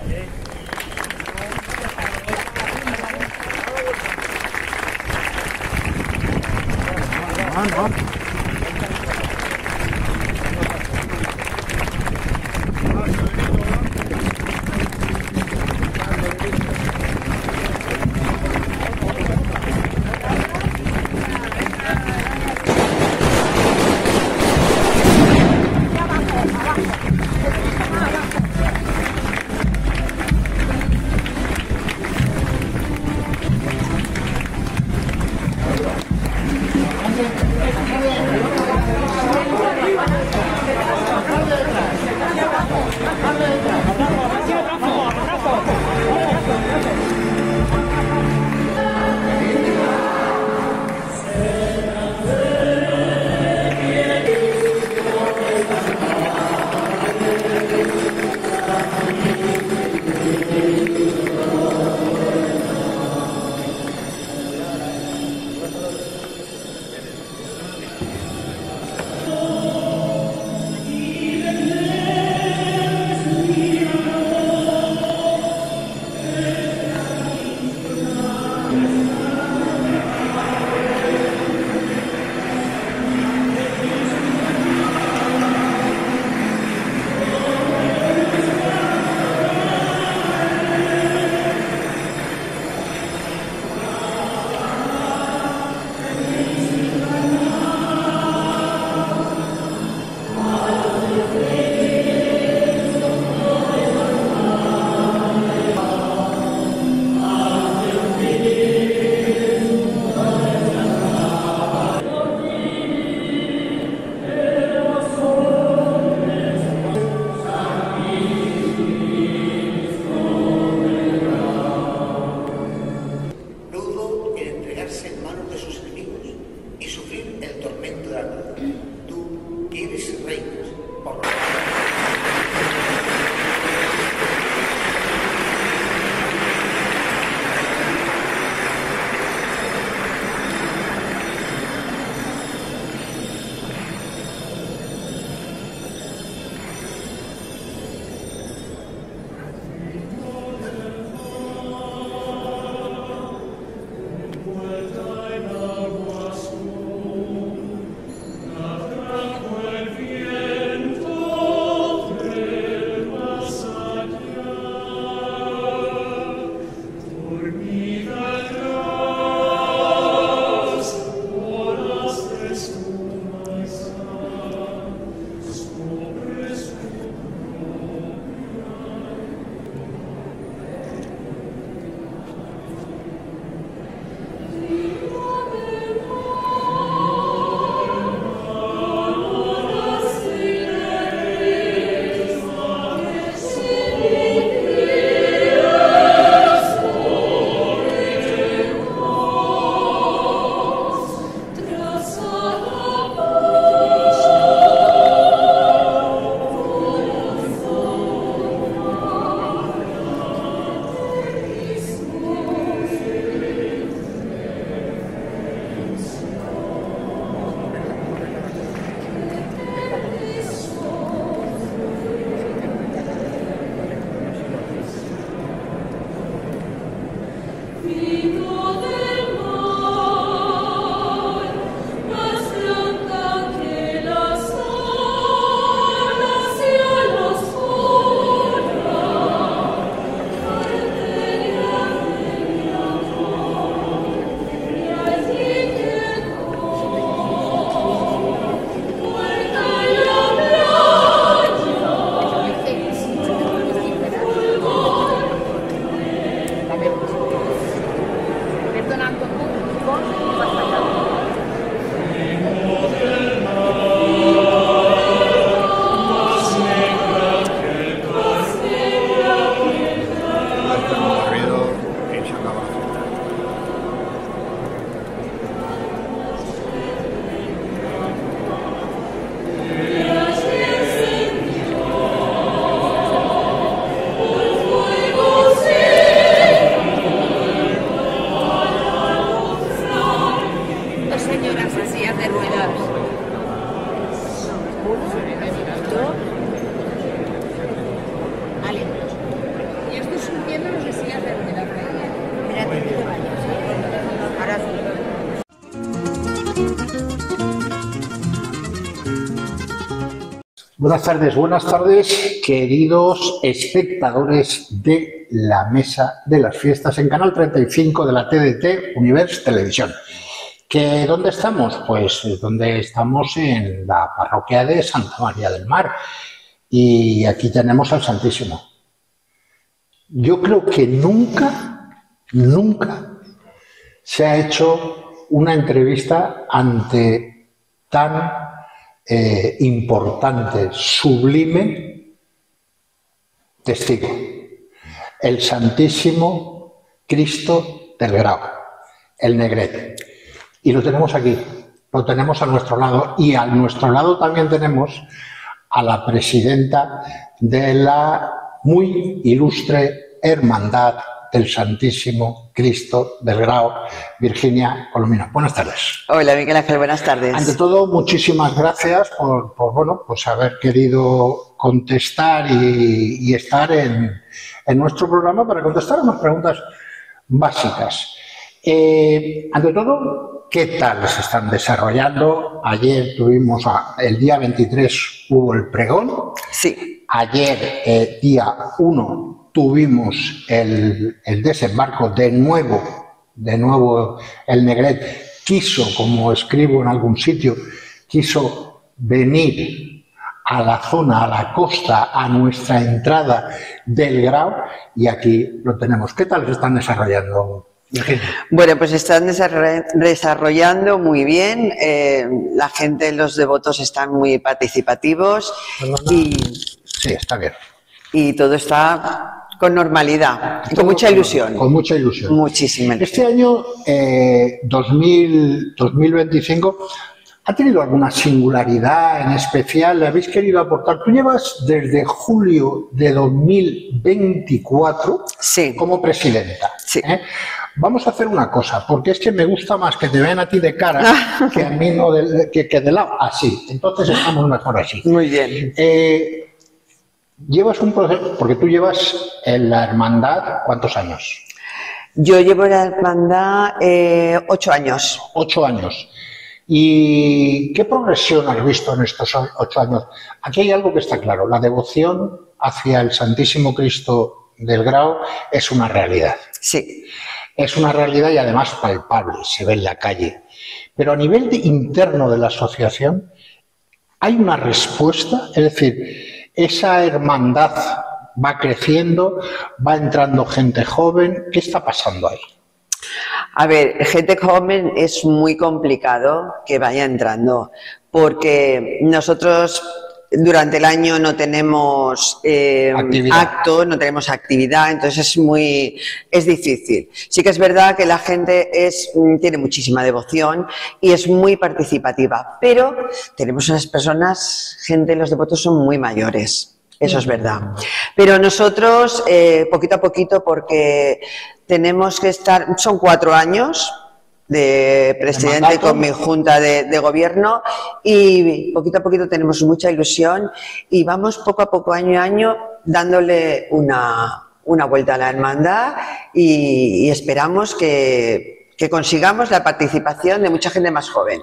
buenas tardes, queridos espectadores de la Mesa de las Fiestas en Canal 35 de la TDT Universe Televisión. ¿Dónde estamos? Pues donde estamos en la parroquia de Santa María del Mar y aquí tenemos al Santísimo. Yo creo que nunca se ha hecho una entrevista ante tan importante, sublime testigo, el Santísimo Cristo del Grau, el Negret. Y lo tenemos aquí, lo tenemos a nuestro lado y a nuestro lado también tenemos a la presidenta de la muy ilustre Hermandad del Santísimo Cristo del Grau, Virginia Colomino. Buenas tardes. Hola, Miguel Ángel, buenas tardes. Ante todo, muchísimas gracias por haber querido contestar y estar en nuestro programa para contestar unas preguntas básicas. Ante todo, ¿qué tal se están desarrollando? Ayer tuvimos, el día 23 hubo el pregón. Sí. Ayer, día 1, tuvimos el desembarco. De nuevo el Negret quiso, como escribo en algún sitio, quiso venir a la zona, a la costa, a nuestra entrada del Grau, y aquí lo tenemos. ¿Qué tal se están desarrollando, Virginia? Bueno, pues están desarrollando muy bien. La gente, los devotos están muy participativos. Sí, está bien. Y todo está con normalidad, con mucha ilusión. Con mucha ilusión. Muchísima ilusión. Este año 2025 ha tenido alguna singularidad en especial, le habéis querido aportar. Tú llevas desde julio de 2024 sí. como presidenta. Sí. Vamos a hacer una cosa, porque es que me gusta más que te vean a ti de cara que a mí no que de lado. Así, entonces estamos mejor así. Muy bien. Llevas un proceso, porque tú llevas en la hermandad, ¿cuántos años? Yo llevo en la hermandad 8 años. 8 años. ¿Y qué progresión has visto en estos 8 años? Aquí hay algo que está claro, la devoción hacia el Santísimo Cristo del Grau es una realidad. Sí. Es una realidad y además palpable, se ve en la calle. Pero a nivel interno de la asociación, ¿hay una respuesta? Es decir, esa hermandad va creciendo, va entrando gente joven. ¿Qué está pasando ahí? A ver, gente joven es muy complicado que vaya entrando, porque nosotros durante el año no tenemos actos, no tenemos actividad, entonces es difícil. Sí que es verdad que la gente tiene muchísima devoción y es muy participativa, pero tenemos unas personas, los devotos son muy mayores, eso es verdad. Pero nosotros, poquito a poquito, porque tenemos que estar, son 4 años de presidente con mi junta de gobierno y poquito a poquito tenemos mucha ilusión y vamos poco a poco, año a año, dándole una vuelta a la hermandad y esperamos que consigamos la participación de mucha gente más joven.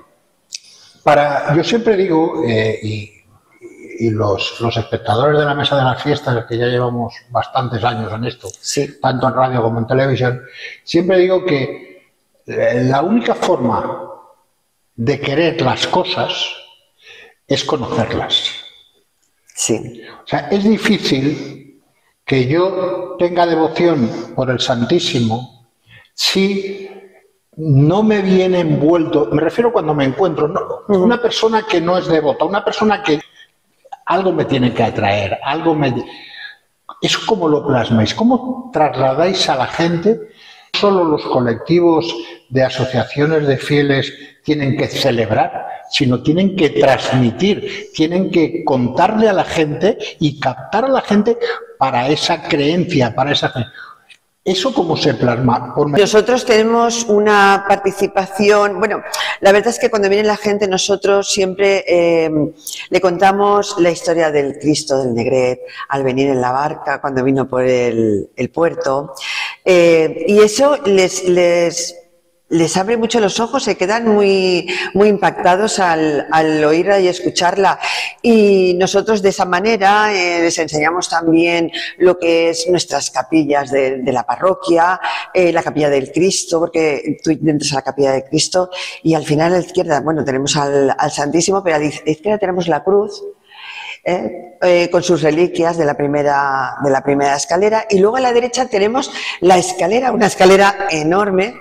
Yo siempre digo, y los espectadores de la Mesa de las Fiestas, que ya llevamos bastantes años en esto, sí. Tanto en radio como en televisión, siempre digo que la única forma de querer las cosas es conocerlas. Sí. O sea, es difícil que yo tenga devoción por el Santísimo si no me viene envuelto, me refiero cuando me encuentro, una persona que no es devota, una persona que algo me tiene que atraer, ¿Eso cómo lo plasmáis? ¿Cómo trasladáis a la gente? No solo los colectivos de asociaciones de fieles tienen que celebrar, sino tienen que transmitir, tienen que contarle a la gente y captar a la gente para esa creencia, para esa fe. ¿Eso cómo se plasma? Nosotros tenemos una participación, bueno, la verdad es que cuando viene la gente nosotros siempre le contamos la historia del Cristo del Negret al venir en la barca, cuando vino por el puerto, y eso les les abre mucho los ojos, se quedan muy, muy impactados al oírla y escucharla. Y nosotros de esa manera les enseñamos también lo que es nuestras capillas de la parroquia, la capilla del Cristo, porque tú entras a la capilla del Cristo y al final a la izquierda, bueno, tenemos al Santísimo, pero a la izquierda tenemos la cruz. Con sus reliquias de la primera escalera, y luego a la derecha tenemos la escalera, una escalera enorme.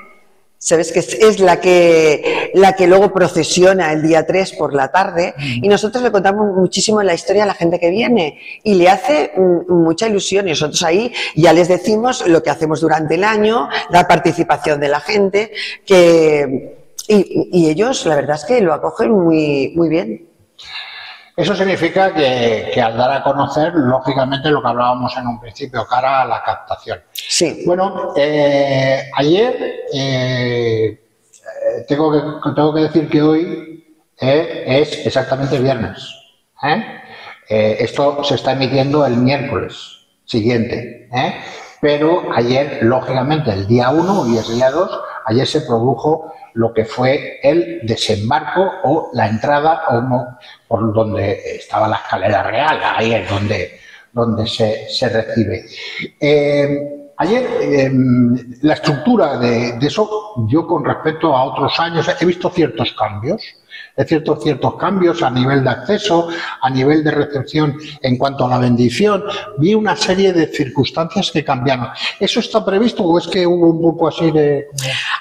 Sabes que es la que luego procesiona el día 3 por la tarde, y nosotros le contamos muchísimo la historia a la gente que viene y le hace mucha ilusión, y nosotros ahí ya les decimos lo que hacemos durante el año, la participación de la gente, y ellos la verdad es que lo acogen muy, muy bien. Eso significa que al dar a conocer, lógicamente, lo que hablábamos en un principio, cara a la captación. Sí. Bueno, ayer tengo que decir que hoy es exactamente viernes. Esto se está emitiendo el miércoles siguiente. Pero ayer, lógicamente, el día 1 y el día 2, ayer se produjo lo que fue el desembarco o la entrada por donde estaba la escalera real, ahí es donde se recibe. Ayer, la estructura de eso, yo con respecto a otros años he visto ciertos cambios. Ciertos cambios a nivel de acceso, a nivel de recepción en cuanto a la bendición. Vi una serie de circunstancias que cambiaron. ¿Eso está previsto o es que hubo un poco así de...?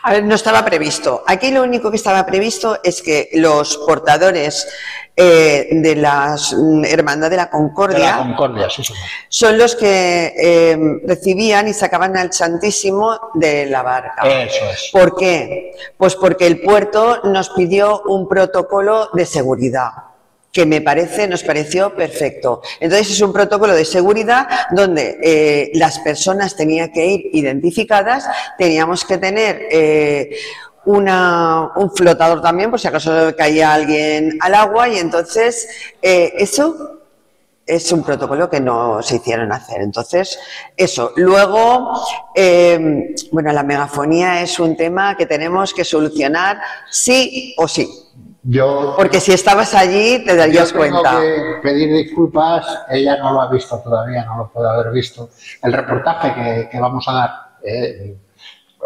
A ver, no estaba previsto. Aquí lo único que estaba previsto es que los portadores de la Hermandad de la Concordia, sí, son los que recibían y sacaban al Santísimo de la barca. Eso es. ¿Por qué? Pues porque el puerto nos pidió un protocolo de seguridad, que nos pareció perfecto. Entonces es un protocolo de seguridad donde las personas tenían que ir identificadas, teníamos que tener un flotador también, por si acaso caía alguien al agua, y entonces eso es un protocolo que no se hicieron hacer. Entonces, eso. Luego, bueno, la megafonía es un tema que tenemos que solucionar sí o sí. Porque si estabas allí te darías cuenta. Tengo que pedir disculpas, ella no lo ha visto todavía, no lo puede haber visto. El reportaje que vamos a dar,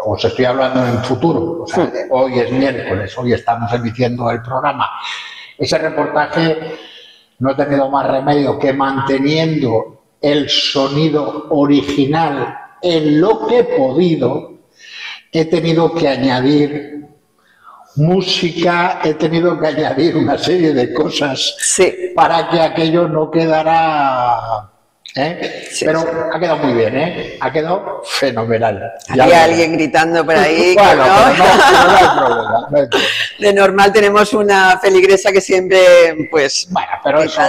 os estoy hablando en futuro, o sea, hoy es miércoles, hoy estamos emitiendo el programa. Ese reportaje no he tenido más remedio que manteniendo el sonido original en lo que he podido, he tenido que añadir música, he tenido que añadir una serie de cosas para que aquello no quedara... Sí, pero ha quedado muy bien, ha quedado fenomenal. Había alguien gritando por ahí. Bueno, ¿no? No hay problema. De normal tenemos una feligresa que siempre, pues, bueno, pero eso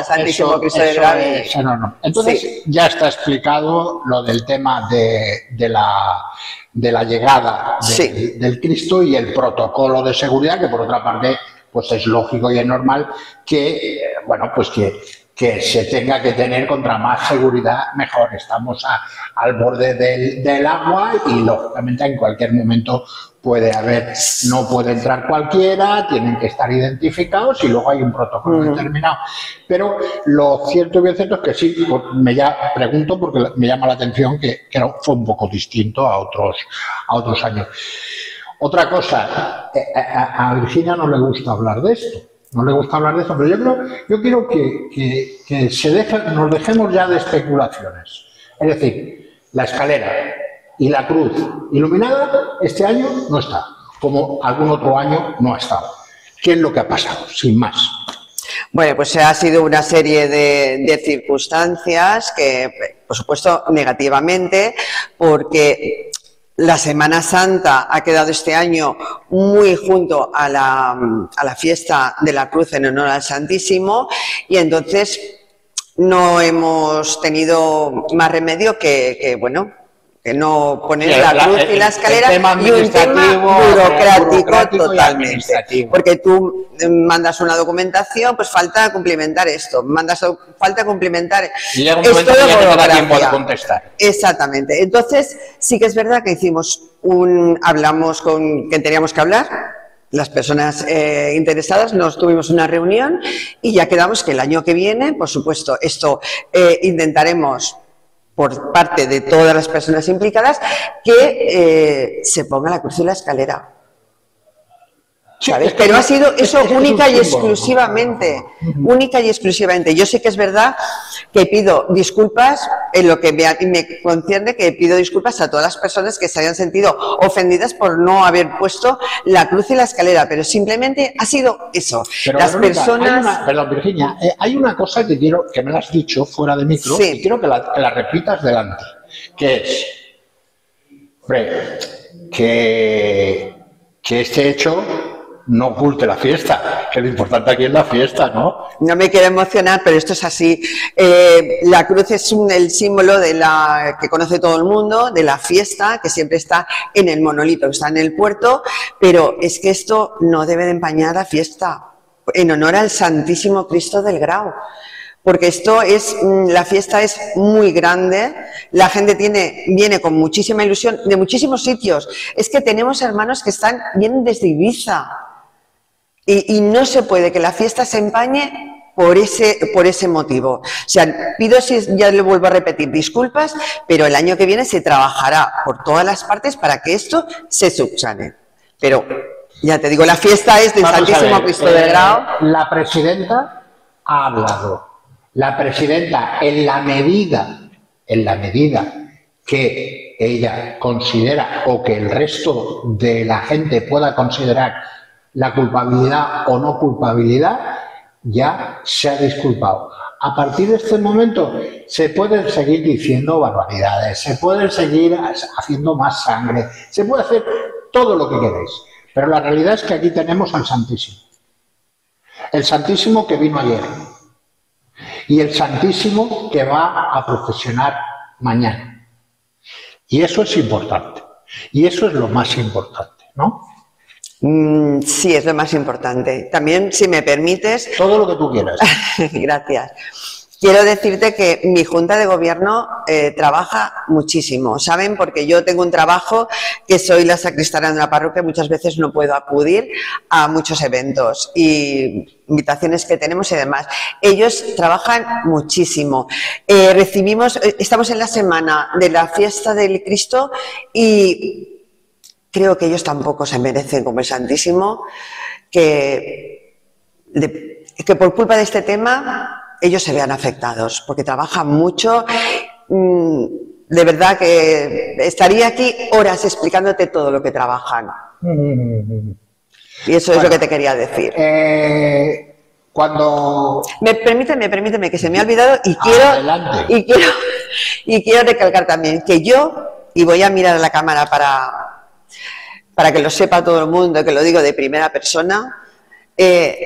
no. Entonces ya está explicado lo del tema de la llegada del Cristo y el protocolo de seguridad, que por otra parte, pues es lógico y es normal que, bueno, pues que se tenga que tener contra más seguridad, mejor. Estamos al borde del agua y, lógicamente, en cualquier momento no puede entrar cualquiera, tienen que estar identificados y luego hay un protocolo determinado. Pero lo cierto y bien cierto es que sí, pregunto porque me llama la atención que fue un poco distinto a otros años. Otra cosa, a Virginia no le gusta hablar de esto. No le gusta hablar de eso, pero yo quiero que nos dejemos ya de especulaciones. Es decir, la escalera y la cruz iluminada este año no está, como algún otro año no ha estado. ¿Qué es lo que ha pasado? Sin más. Bueno, pues ha sido una serie de circunstancias que, por supuesto, negativamente, porque la Semana Santa ha quedado este año muy junto a la fiesta de la Cruz en honor al Santísimo, y entonces no hemos tenido más remedio que que no poner Sí, la cruz y la escalera, tema y un tema burocrático y totalmente. administrativo. Porque tú mandas una documentación, pues falta cumplimentar esto, falta cumplimentar Y llega un es momento todo que ya no te da tiempo de burocracia. contestar. Exactamente. Entonces, sí que es verdad que hablamos con quien teníamos que hablar, las personas interesadas, nos tuvimos una reunión y ya quedamos que el año que viene, por supuesto, esto intentaremos por parte de todas las personas implicadas que se ponga la cruz y la escalera. ¿Sabes? Pero ha sido eso única y exclusivamente. Única y exclusivamente. Yo sé que es verdad que pido disculpas, en lo que me concierne, que pido disculpas a todas las personas que se hayan sentido ofendidas por no haber puesto la cruz y la escalera, pero simplemente ha sido eso. Pero las Verónica, personas... perdón, Virginia, hay una cosa que quiero, que me la has dicho fuera de micro, Sí. y quiero que la repitas delante, que es, hombre, que este hecho no oculte la fiesta, que lo importante aquí es la fiesta, ¿no? No me quiero emocionar, pero esto es así. La cruz es el símbolo de que conoce todo el mundo, de la fiesta, que siempre está en el monolito, que está en el puerto, pero es que esto no debe de empañar la fiesta, en honor al Santísimo Cristo del Grau. Porque la fiesta es muy grande, la gente viene con muchísima ilusión de muchísimos sitios. Es que tenemos hermanos que vienen desde Ibiza. Y no se puede que la fiesta se empañe por ese motivo. O sea, ya le vuelvo a repetir, disculpas, pero el año que viene se trabajará por todas las partes para que esto se subsane. Pero, ya te digo, la fiesta es del Santísimo Cristo del Grau. La presidenta ha hablado. La presidenta, en la medida que ella considera o que el resto de la gente pueda considerar la culpabilidad o no culpabilidad, ya se ha disculpado. A partir de este momento se pueden seguir diciendo barbaridades, se pueden seguir haciendo más sangre, se puede hacer todo lo que queréis, pero la realidad es que aquí tenemos al Santísimo. El Santísimo que vino ayer y el Santísimo que va a procesionar mañana. Y eso es importante. Y eso es lo más importante, ¿no? Sí, es lo más importante. También, si me permites... Todo lo que tú quieras. Gracias. Quiero decirte que mi Junta de Gobierno trabaja muchísimo, ¿saben? Porque yo tengo un trabajo que soy la sacristana de la parroquia, muchas veces no puedo acudir a muchos eventos y invitaciones que tenemos y demás. Ellos trabajan muchísimo. Estamos en la semana de la fiesta del Cristo y creo que ellos tampoco se merecen, como el Santísimo, que por culpa de este tema ellos se vean afectados, porque trabajan mucho. De verdad que estaría aquí horas explicándote todo lo que trabajan. Y eso es lo que te quería decir. Permíteme, que se me ha olvidado y quiero recalcar también que yo, y voy a mirar a la cámara para que lo sepa todo el mundo, que lo digo de primera persona,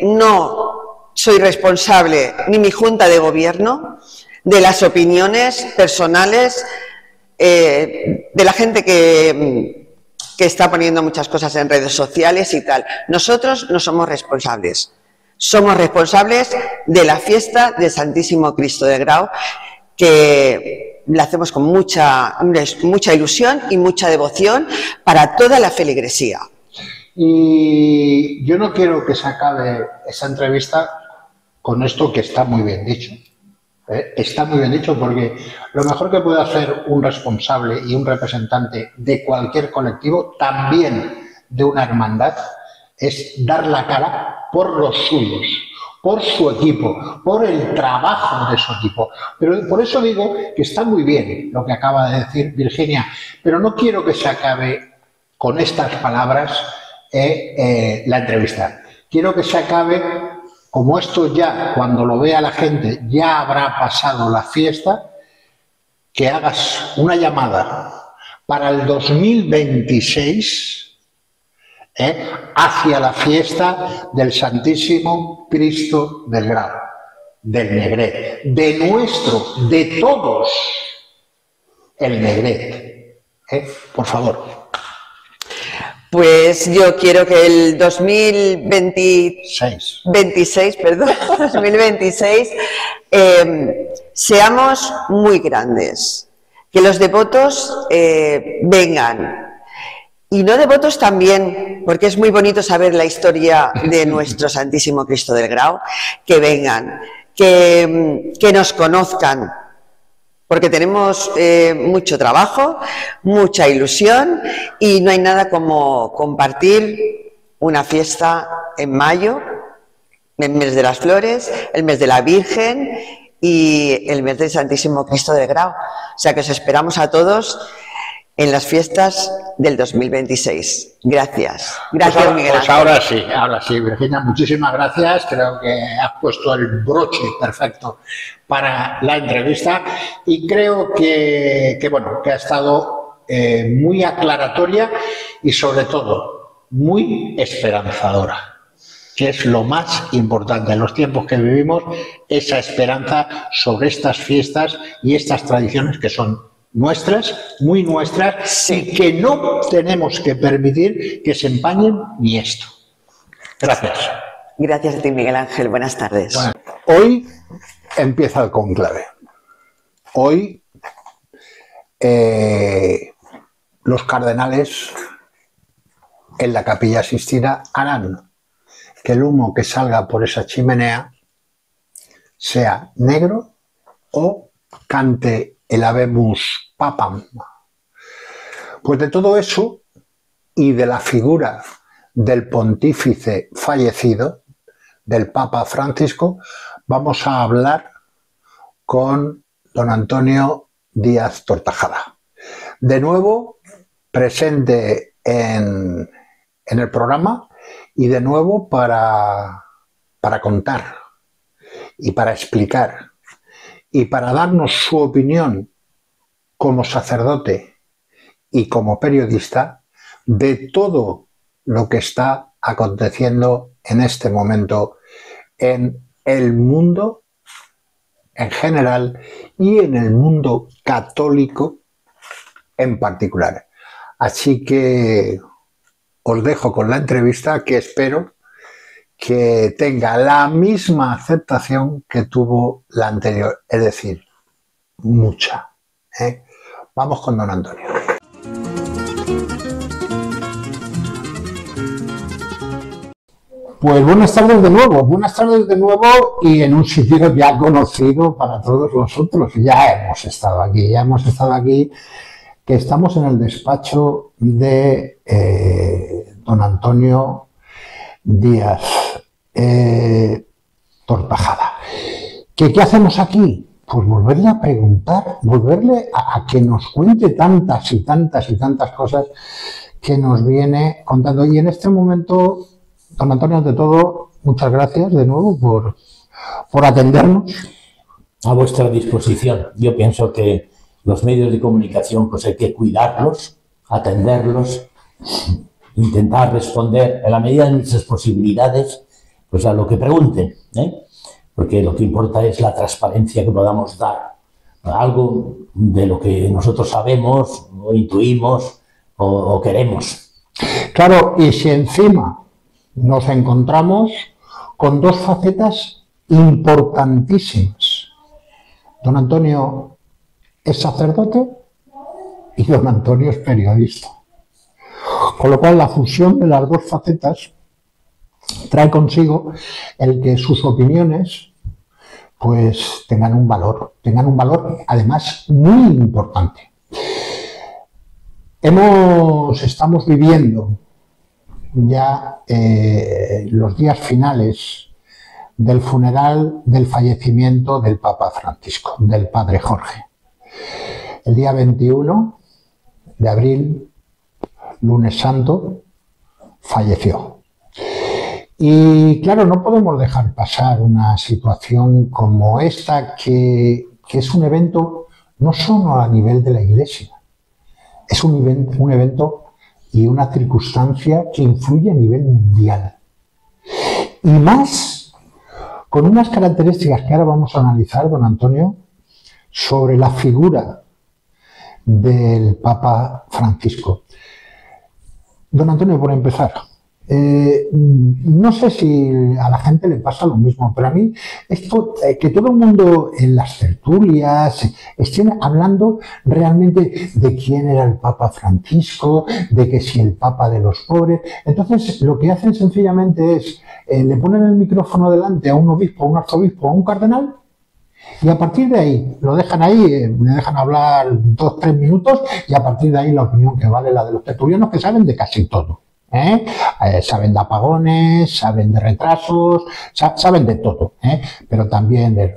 no soy responsable, ni mi Junta de Gobierno, de las opiniones personales de la gente que está poniendo muchas cosas en redes sociales y tal. Nosotros no somos responsables. Somos responsables de la fiesta del Santísimo Cristo del Grau, que la hacemos con mucha ilusión y mucha devoción para toda la feligresía. Y yo no quiero que se acabe esa entrevista con esto que está muy bien dicho. Está muy bien dicho porque lo mejor que puede hacer un responsable y un representante de cualquier colectivo, también de una hermandad, es dar la cara por los suyos, por su equipo, por el trabajo de su equipo. Pero por eso digo que está muy bien lo que acaba de decir Virginia, pero no quiero que se acabe con estas palabras la entrevista. Quiero que se acabe, como esto ya, cuando lo vea la gente, ya habrá pasado la fiesta, que hagas una llamada para el 2026 hacia la fiesta del Santísimo Cristo del Grau, del Negret, de todos el Negret, Por favor. Pues yo quiero que el 2026, 2026 seamos muy grandes, que los devotos vengan. Y no devotos también, porque es muy bonito saber la historia de nuestro Santísimo Cristo del Grau, que vengan, que nos conozcan, porque tenemos mucho trabajo, mucha ilusión y no hay nada como compartir una fiesta en mayo, el mes de las flores, el mes de la Virgen y el mes del Santísimo Cristo del Grau. O sea que os esperamos a todos en las fiestas del 2026. Gracias. Gracias, pues, Miguel Ángel. Pues ahora sí, Virginia, muchísimas gracias. Creo que has puesto el broche perfecto para la entrevista y creo que ha estado muy aclaratoria y sobre todo muy esperanzadora, que es lo más importante en los tiempos que vivimos, esa esperanza sobre estas fiestas y estas tradiciones que son nuestras, muy nuestras, y que no tenemos que permitir que se empañen ni esto. Gracias. Gracias a ti, Miguel Ángel. Buenas tardes. Bueno, hoy empieza el conclave. Hoy los cardenales en la Capilla Sixtina harán que el humo que salga por esa chimenea sea negro o cante el Habemus Papam. Pues de todo eso y de la figura del pontífice fallecido, del Papa Francisco, vamos a hablar con don Antonio Díaz Tortajada. De nuevo, presente en el programa y de nuevo para contar y para explicar y para darnos su opinión como sacerdote y como periodista de todo lo que está aconteciendo en este momento en el mundo en general y en el mundo católico en particular. Así que os dejo con la entrevista, que espero que tenga la misma aceptación que tuvo la anterior, es decir, mucha. Vamos con don Antonio. Pues buenas tardes de nuevo y en un sitio ya conocido para todos vosotros. Ya hemos estado aquí, que estamos en el despacho de don Antonio Díaz Tortajada. ¿Qué hacemos aquí? Pues volverle a preguntar, volverle a que nos cuente tantas y tantas cosas que nos viene contando. Y en este momento, don Antonio, ante todo, muchas gracias de nuevo por atendernos. A vuestra disposición. Yo pienso que los medios de comunicación pues hay que cuidarlos, atenderlos, intentar responder en la medida de nuestras posibilidades pues a lo que pregunten, porque lo que importa es la transparencia que podamos dar, algo de lo que nosotros sabemos o intuimos o queremos. Claro, y si encima nos encontramos con dos facetas importantísimas. Don Antonio es sacerdote y don Antonio es periodista. Con lo cual la fusión de las dos facetas trae consigo el que sus opiniones pues tengan un valor además muy importante. Estamos viviendo ya los días finales del funeral del fallecimiento del Papa Francisco, del Padre Jorge. El día 21 de abril, lunes santo, falleció. Y claro, no podemos dejar pasar una situación como esta, que es un evento no solo a nivel de la Iglesia, es un evento y una circunstancia que influye a nivel mundial. Y más con unas características que ahora vamos a analizar, don Antonio, sobre la figura del Papa Francisco. Don Antonio, por empezar, no sé si a la gente le pasa lo mismo, pero a mí esto, que todo el mundo en las tertulias estén hablando realmente de quién era el Papa Francisco, de que si el Papa de los pobres. Entonces lo que hacen sencillamente es, le ponen el micrófono delante a un obispo, a un arzobispo, a un cardenal, y a partir de ahí, lo dejan ahí, le dejan hablar 2 o 3 minutos, y a partir de ahí la opinión que vale la de los tertulianos, que saben de casi todo. Saben de apagones, saben de retrasos, saben de todo, pero también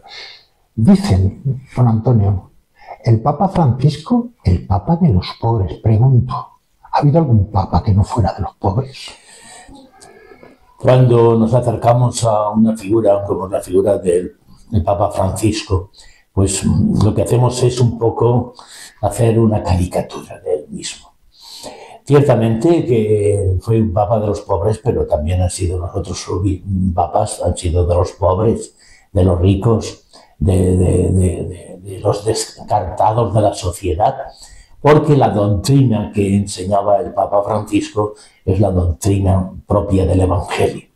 dicen, don Antonio, el Papa Francisco, el Papa de los pobres. Pregunto, ¿ha habido algún Papa que no fuera de los pobres? Cuando nos acercamos a una figura como la figura del Papa Francisco, pues lo que hacemos es un poco hacer una caricatura de él mismo. Ciertamente que fue un papa de los pobres, pero también han sido los otros papas, han sido de los pobres, de los ricos, de los descartados de la sociedad, porque la doctrina que enseñaba el Papa Francisco es la doctrina propia del Evangelio.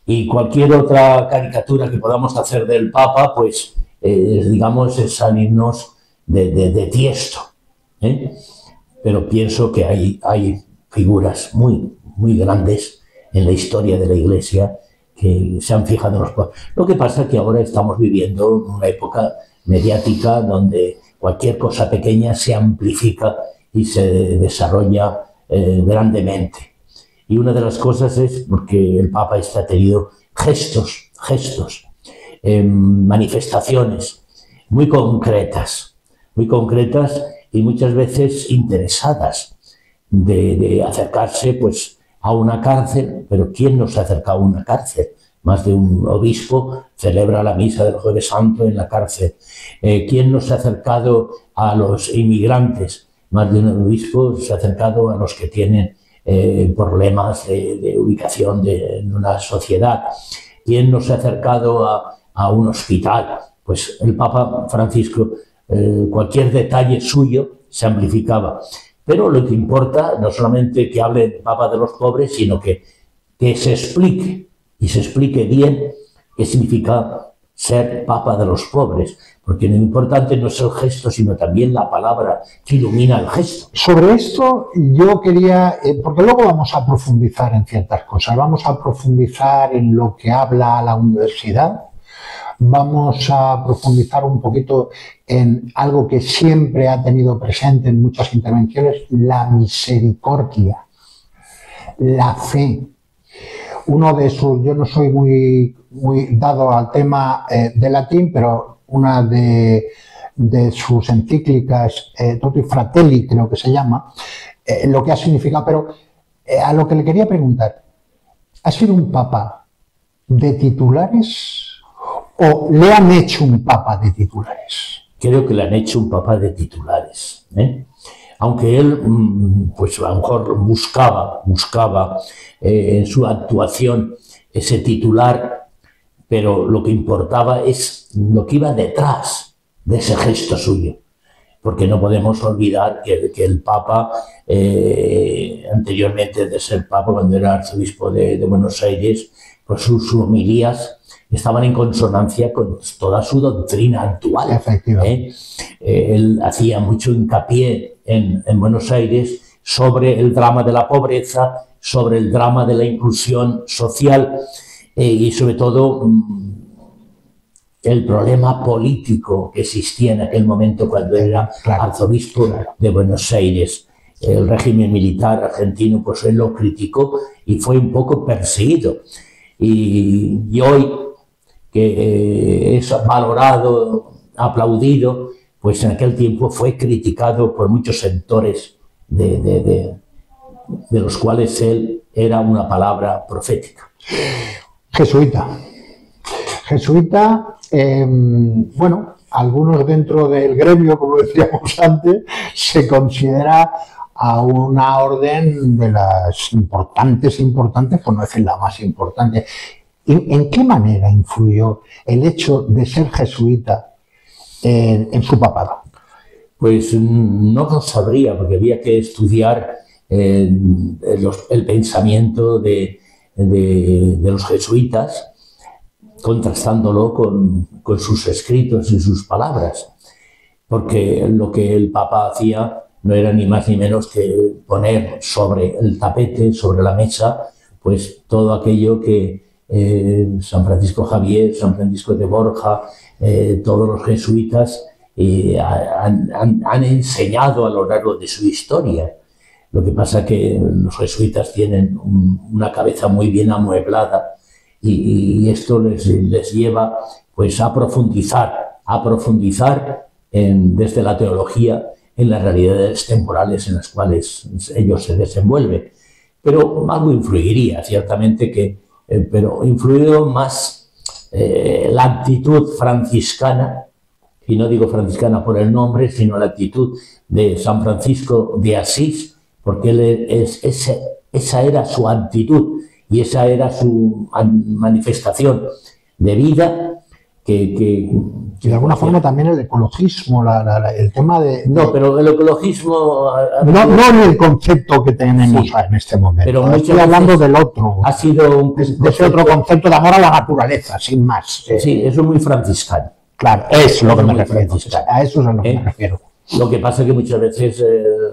Y cualquier otra caricatura que podamos hacer del Papa, pues, digamos, es salirnos de tiesto, Pero pienso que hay figuras muy grandes en la historia de la Iglesia que se han fijado en los pobres. Lo que pasa es que ahora estamos viviendo una época mediática donde cualquier cosa pequeña se amplifica y se desarrolla grandemente. Y una de las cosas es porque el Papa ha tenido gestos, manifestaciones muy concretas y muchas veces interesadas de acercarse pues a una cárcel. Pero ¿quién no se ha acercado a una cárcel? Más de un obispo celebra la misa del Jueves Santo en la cárcel. ¿Quién no se ha acercado a los inmigrantes? Más de un obispo se ha acercado a los que tienen problemas de ubicación en una sociedad. ¿Quién no se ha acercado a un hospital? Pues el Papa Francisco, cualquier detalle suyo se amplificaba. Pero lo que importa no solamente que hable el Papa de los pobres, sino que se explique, y se explique bien qué significa ser Papa de los pobres, porque lo importante no es el gesto, sino también la palabra que ilumina el gesto. Sobre esto yo quería, porque luego vamos a profundizar en ciertas cosas, vamos a profundizar en lo que habla la universidad, vamos a profundizar un poquito en algo que siempre ha tenido presente en muchas intervenciones, la misericordia, la fe. Uno de sus, yo no soy muy dado al tema de latín, pero una de sus encíclicas, Tutti Fratelli creo que se llama, lo que ha significado, pero a lo que le quería preguntar, ¿ha sido un papa de titulares o le han hecho un papa de titulares? Creo que le han hecho un papa de titulares, aunque él, pues a lo mejor buscaba en su actuación ese titular, pero lo que importaba es lo que iba detrás de ese gesto suyo, porque no podemos olvidar que el Papa, anteriormente de ser Papa, cuando era arzobispo de Buenos Aires, pues sus homilías estaban en consonancia con toda su doctrina actual. Efectivamente. Él hacía mucho hincapié en Buenos Aires sobre el drama de la pobreza, sobre el drama de la inclusión social y sobre todo el problema político que existía en aquel momento cuando era arzobispo de Buenos Aires. El régimen militar argentino pues él lo criticó y fue un poco perseguido. Y hoy que es valorado, aplaudido, pues en aquel tiempo fue criticado por muchos sectores de los cuales él era una palabra profética. Jesuita. Bueno, algunos dentro del gremio, como decíamos antes, se considera a una orden de las importantes, por no decir la más importante. ¿En qué manera influyó el hecho de ser jesuita en su papado? Pues no lo sabría, porque había que estudiar el pensamiento de los jesuitas, contrastándolo con sus escritos y sus palabras, porque lo que el Papa hacía no era ni más ni menos que poner sobre el tapete, sobre la mesa, pues todo aquello que San Francisco Javier, San Francisco de Borja, todos los jesuitas han enseñado a lo largo de su historia. Lo que pasa que los jesuitas tienen una cabeza muy bien amueblada y esto les lleva pues a profundizar desde la teología en las realidades temporales en las cuales ellos se desenvuelven. Pero algo influiría, ciertamente, pero influyó más la actitud franciscana, y no digo franciscana por el nombre, sino la actitud de San Francisco de Asís, porque esa era su actitud y esa era su manifestación de vida. Y de alguna forma también el ecologismo, el tema de... No, pero el ecologismo... No el concepto que tenemos en este momento. Pero estoy hablando del otro. Ha sido de ese otro concepto de amor a la naturaleza, sin más. Sí, eso es muy franciscano. Claro, es lo que me refiero. A eso es a lo que me refiero. Lo que pasa es que muchas veces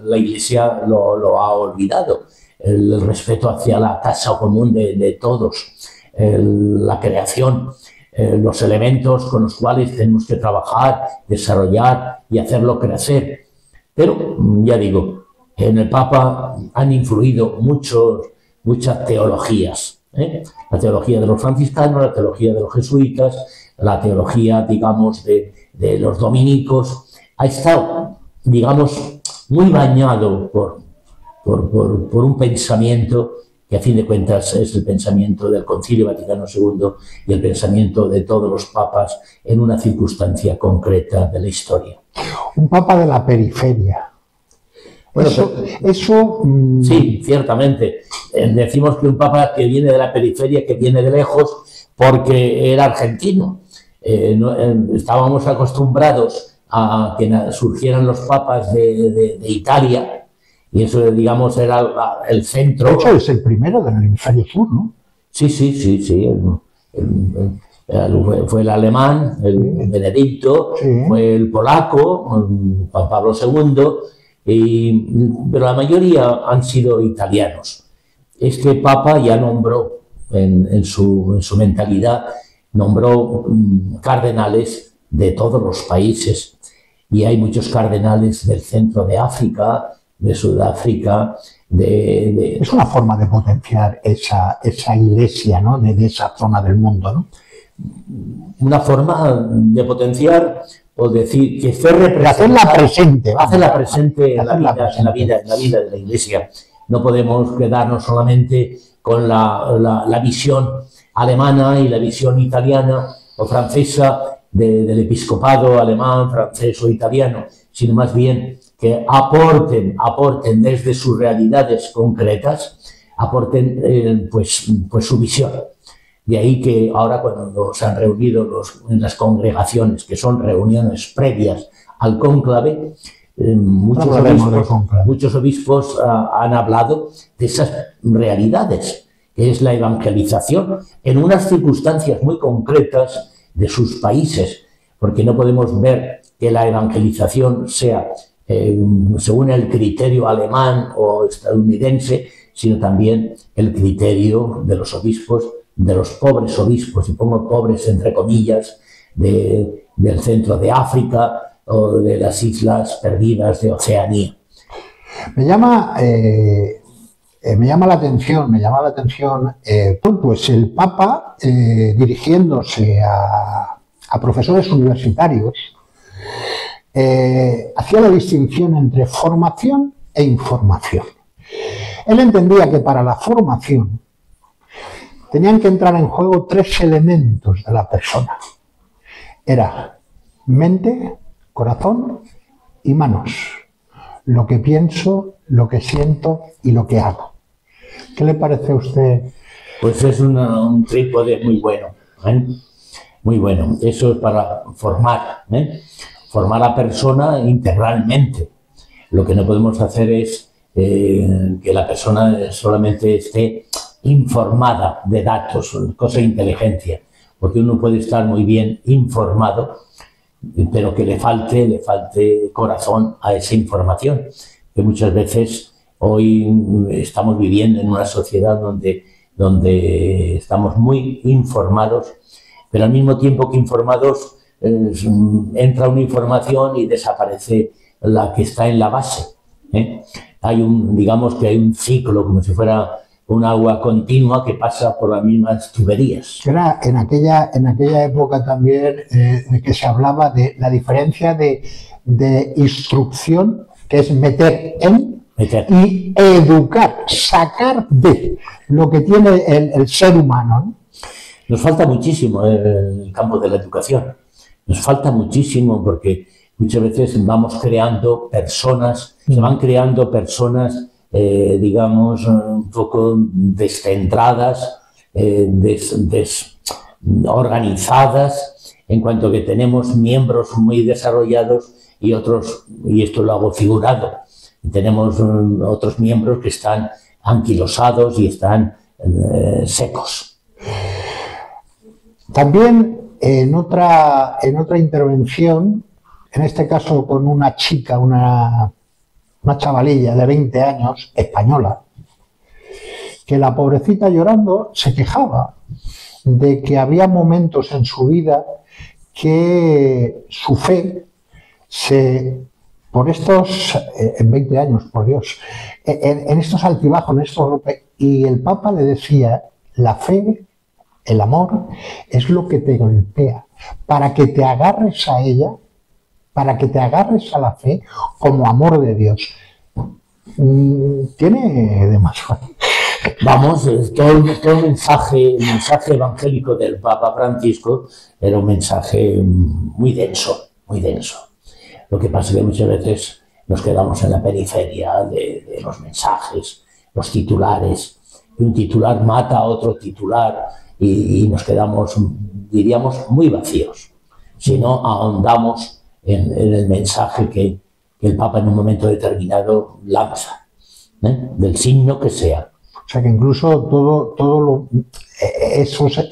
la Iglesia lo ha olvidado. El respeto hacia la casa común de todos, la creación, los elementos con los cuales tenemos que trabajar, desarrollar y hacerlo crecer. Pero, ya digo, en el Papa han influido muchas teologías. La teología de los franciscanos, la teología de los jesuitas, la teología, digamos, de los dominicos. Ha estado, digamos, muy bañado por un pensamiento que a fin de cuentas es el pensamiento del Concilio Vaticano II y el pensamiento de todos los papas en una circunstancia concreta de la historia. Un papa de la periferia. Bueno, sí, ciertamente. Decimos que un papa que viene de la periferia, que viene de lejos, porque era argentino. Estábamos acostumbrados a que surgieran los papas de Italia, y eso, digamos, era el centro. De hecho, es el primero del hemisferio sur, ¿no? Sí. Fue el alemán, el Benedicto, fue el polaco, Juan Pablo II, pero la mayoría han sido italianos. Este papa ya nombró, en su mentalidad, nombró cardenales de todos los países. Y hay muchos cardenales del centro de África, de Sudáfrica, Es una forma de potenciar esa iglesia, ¿no? de esa zona del mundo, ¿no? Una forma de potenciar, o decir, que esté representada, hacerla presente en la vida de la iglesia. No podemos quedarnos solamente con la visión alemana y la visión italiana o francesa del episcopado alemán, francés o italiano, sino más bien que aporten desde sus realidades concretas, aporten pues su visión. De ahí que ahora, cuando se han reunido en las congregaciones, que son reuniones previas al cónclave, muchos obispos han hablado de esas realidades, que es la evangelización en unas circunstancias muy concretas de sus países, porque no podemos ver que la evangelización sea según el criterio alemán o estadounidense, sino también el criterio de los obispos, de los pobres obispos, y pongo pobres entre comillas, del centro de África o de las islas perdidas de Oceanía. Me llama la atención, pues el Papa, dirigiéndose a profesores universitarios, hacía la distinción entre formación e información. Él entendía que para la formación tenían que entrar en juego 3 elementos de la persona. Era mente, corazón y manos. Lo que pienso, lo que siento y lo que hago. ¿Qué le parece a usted? Pues es un trípode muy bueno, ¿eh? Muy bueno. Eso es para formar, ¿eh? formar a la persona integralmente. Lo que no podemos hacer es que la persona solamente esté informada de datos, cosa de inteligencia, porque uno puede estar muy bien informado, pero que le falte corazón a esa información, que muchas veces hoy estamos viviendo en una sociedad donde estamos muy informados, pero al mismo tiempo que informados entra una información y desaparece la que está en la base. Digamos que hay un ciclo, como si fuera un agua continua que pasa por las mismas tuberías. Era en aquella época también de que se hablaba de la diferencia de instrucción, que es meter en, y educar, sacar de lo que tiene el ser humano, ¿no? Nos falta muchísimo en el campo de la educación. Nos falta muchísimo porque muchas veces vamos creando personas, se van creando personas, digamos, un poco descentradas, desorganizadas, en cuanto que tenemos miembros muy desarrollados y otros, y esto lo hago figurado, y tenemos otros miembros que están anquilosados y están secos. También en otra intervención, en este caso con una chica, una chavalilla de 20 años, española, que la pobrecita llorando se quejaba de que había momentos en su vida que su fe por estos, en 20 años, por Dios, en estos altibajos, en estos golpes, y el Papa le decía, la fe, el amor, es lo que te golpea, para que te agarres a ella, para que te agarres a la fe como amor de Dios. Tiene de más. Vamos, todo el mensaje evangélico del Papa Francisco era un mensaje muy denso, muy denso. Lo que pasa es que muchas veces nos quedamos en la periferia de los mensajes, los titulares, y un titular mata a otro titular y nos quedamos, diríamos, muy vacíos, si no ahondamos en el mensaje que el Papa en un momento determinado lanza, del signo que sea. O sea que incluso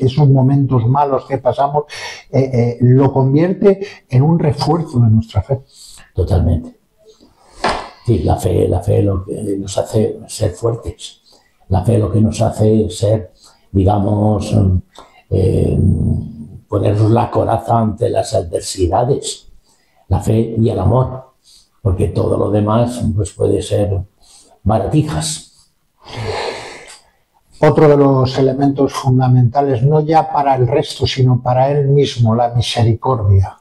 esos momentos malos que pasamos lo convierte en un refuerzo de nuestra fe. Totalmente. Sí, la fe lo que nos hace ser fuertes. La fe lo que nos hace ser, digamos, ponernos la coraza ante las adversidades. La fe y el amor, porque todo lo demás pues puede ser baratijas. Otro de los elementos fundamentales, no ya para el resto, sino para él mismo, la misericordia,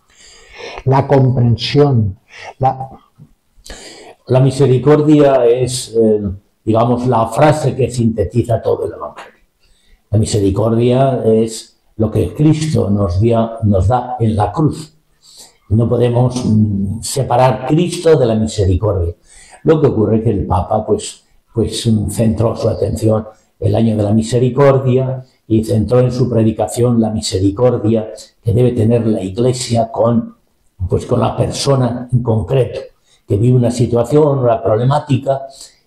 la comprensión. La misericordia es, digamos, la frase que sintetiza todo el Evangelio. La misericordia es lo que Cristo nos da en la cruz. No podemos separar Cristo de la misericordia. Lo que ocurre es que el Papa pues centró su atención el año de la misericordia y centró en su predicación la misericordia que debe tener la Iglesia con la persona en concreto, que vive una situación, una problemática,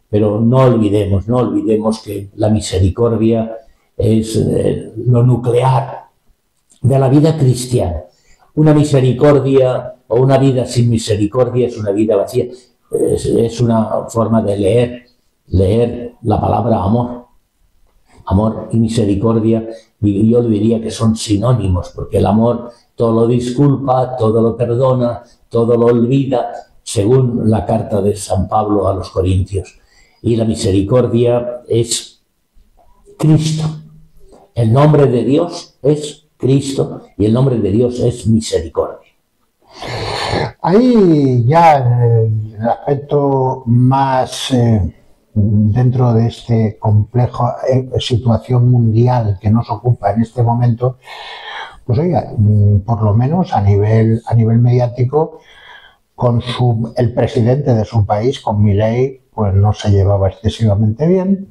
pero no olvidemos que la misericordia es lo nuclear de la vida cristiana. Una misericordia o una vida sin misericordia es una vida vacía. Es una forma de leer la palabra amor. Amor y misericordia, yo diría que son sinónimos, porque el amor todo lo disculpa, todo lo perdona, todo lo olvida, según la carta de San Pablo a los Corintios. Y la misericordia es Cristo. El nombre de Dios es Cristo y el nombre de Dios es misericordia. Ahí ya el aspecto más dentro de este complejo situación mundial que nos ocupa en este momento, pues oiga, por lo menos a nivel mediático, con el presidente de su país, con Milei, pues no se llevaba excesivamente bien,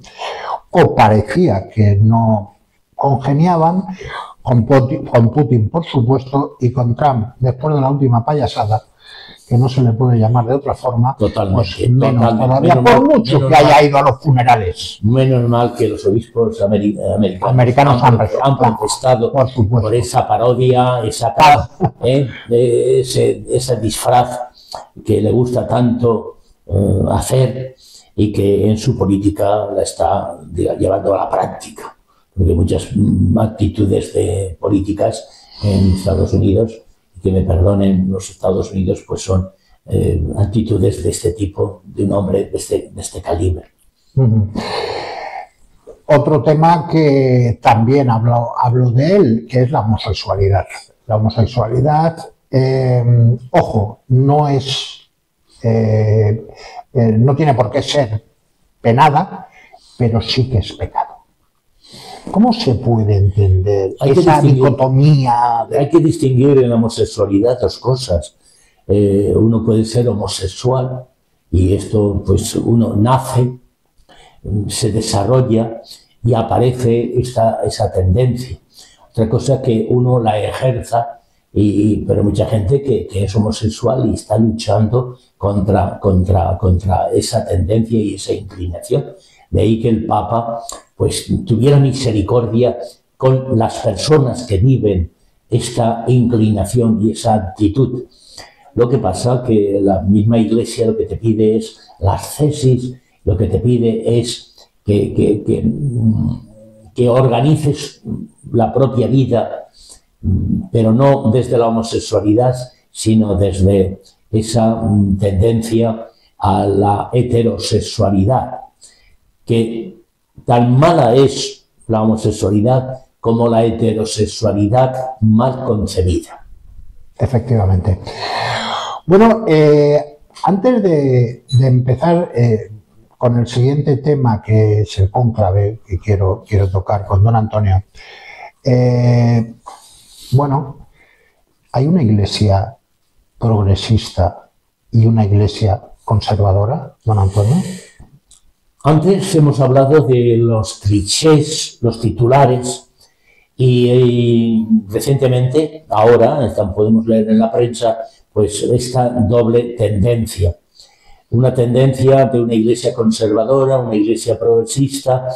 o parecía que no congeniaban, con Putin, por supuesto, y con Trump, después de la última payasada, que no se le puede llamar de otra forma, Totalmente, pues menos totalmente. todavía, Menos por mal, mucho menos que haya mal. ido a los funerales. Menos mal que los obispos Americanos han protestado por supuesto. por esa parodia, esa ese disfraz que le gusta tanto hacer y que en su política la está llevando a la práctica. Porque muchas actitudes políticas en Estados Unidos, que me perdonen los Estados Unidos, pues son actitudes de este tipo, de un hombre de este calibre. Otro tema que también hablo de él, que es la homosexualidad. La homosexualidad, ojo, no es, no tiene por qué ser penada, pero sí que es pecado. ¿Cómo se puede entender esa dicotomía? Hay que distinguir en la homosexualidad dos cosas. Uno puede ser homosexual y esto, pues uno nace, se desarrolla y aparece esa tendencia. Otra cosa que uno la ejerza, pero mucha gente que es homosexual y está luchando contra esa tendencia y esa inclinación. De ahí que el Papa pues tuviera misericordia con las personas que viven esta inclinación y esa actitud. Lo que pasa que la misma Iglesia lo que te pide es la ascesis, lo que te pide es que organices la propia vida, pero no desde la homosexualidad, sino desde esa tendencia a la heterosexualidad, que tan mala es la homosexualidad como la heterosexualidad mal concebida. Efectivamente. Bueno, antes de empezar con el siguiente tema, que es el cónclave que quiero tocar con don Antonio, bueno, hay una iglesia progresista y una iglesia conservadora, don Antonio. Antes hemos hablado de los clichés, los titulares, y recientemente, ahora, podemos leer en la prensa, pues esta doble tendencia. Una tendencia de una iglesia conservadora, una iglesia progresista,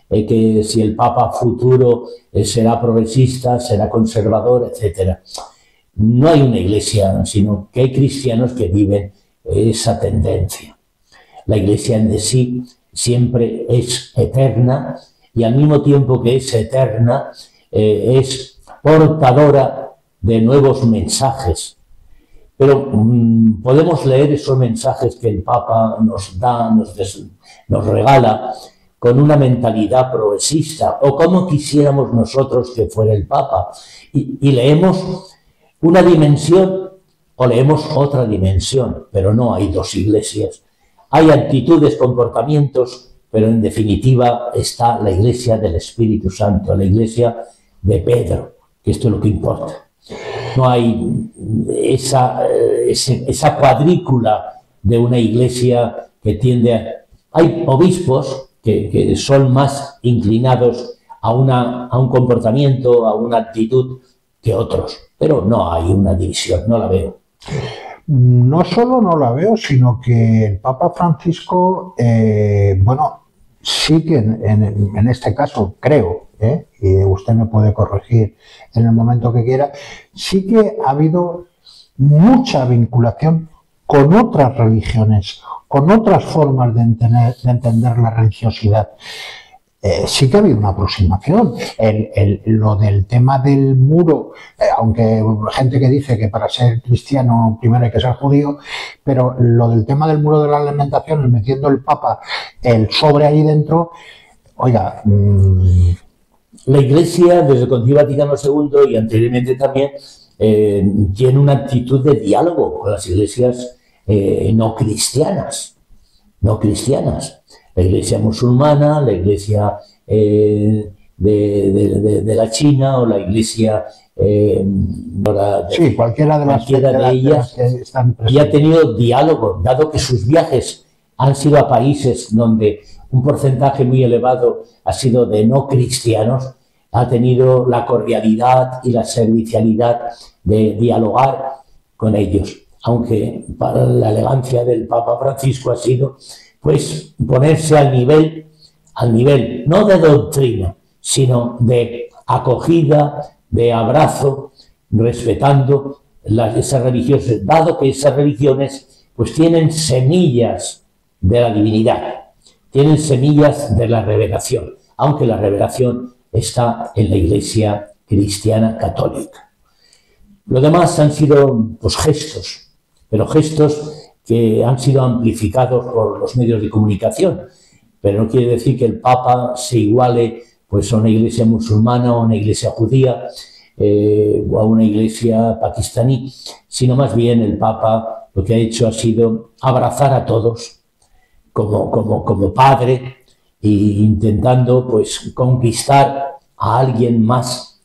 que si el Papa futuro será progresista, será conservador, etc. No hay una iglesia, sino que hay cristianos que viven esa tendencia. La iglesia en sí siempre es eterna y al mismo tiempo que es eterna, es portadora de nuevos mensajes. Pero podemos leer esos mensajes que el Papa nos da, nos regala, con una mentalidad progresista, o como quisiéramos nosotros que fuera el Papa. Y leemos una dimensión o leemos otra dimensión, pero no hay dos iglesias. Hay actitudes, comportamientos, pero en definitiva está la iglesia del Espíritu Santo, la iglesia de Pedro, que esto es lo que importa. No hay esa cuadrícula de una iglesia que tiende a... Hay obispos que son más inclinados a un comportamiento, a una actitud que otros, pero no hay una división, no la veo. No solo no la veo, sino que el Papa Francisco, bueno, sí que en este caso creo, y usted me puede corregir en el momento que quiera, sí que ha habido mucha vinculación con otras religiones, con otras formas de entender la religiosidad. Sí que ha habido una aproximación. Lo del tema del muro, aunque gente que dice que para ser cristiano primero hay que ser judío, pero lo del tema del muro de la alimentación, metiendo el Papa el sobre ahí dentro, oiga... La Iglesia, desde el Concilio Vaticano II y anteriormente también, tiene una actitud de diálogo con las iglesias no cristianas. La iglesia musulmana, la iglesia de la China o la iglesia... sí, cualquiera de ellas y ha tenido diálogo, dado que sus viajes han sido a países donde un porcentaje muy elevado ha sido de no cristianos, ha tenido la cordialidad y la servicialidad de dialogar con ellos. aunque para la elegancia del Papa Francisco ha sido pues ponerse al nivel no de doctrina, sino de acogida, de abrazo, respetando esas religiones, dado que esas religiones pues tienen semillas de la divinidad, tienen semillas de la revelación, aunque la revelación está en la Iglesia cristiana católica. Lo demás han sido pues, gestos, pero gestos que han sido amplificados por los medios de comunicación, pero no quiere decir que el Papa se iguale pues, a una iglesia musulmana o a una iglesia judía o a una iglesia pakistaní, sino más bien el Papa lo que ha hecho ha sido abrazar a todos como padre e intentando pues, conquistar a alguien más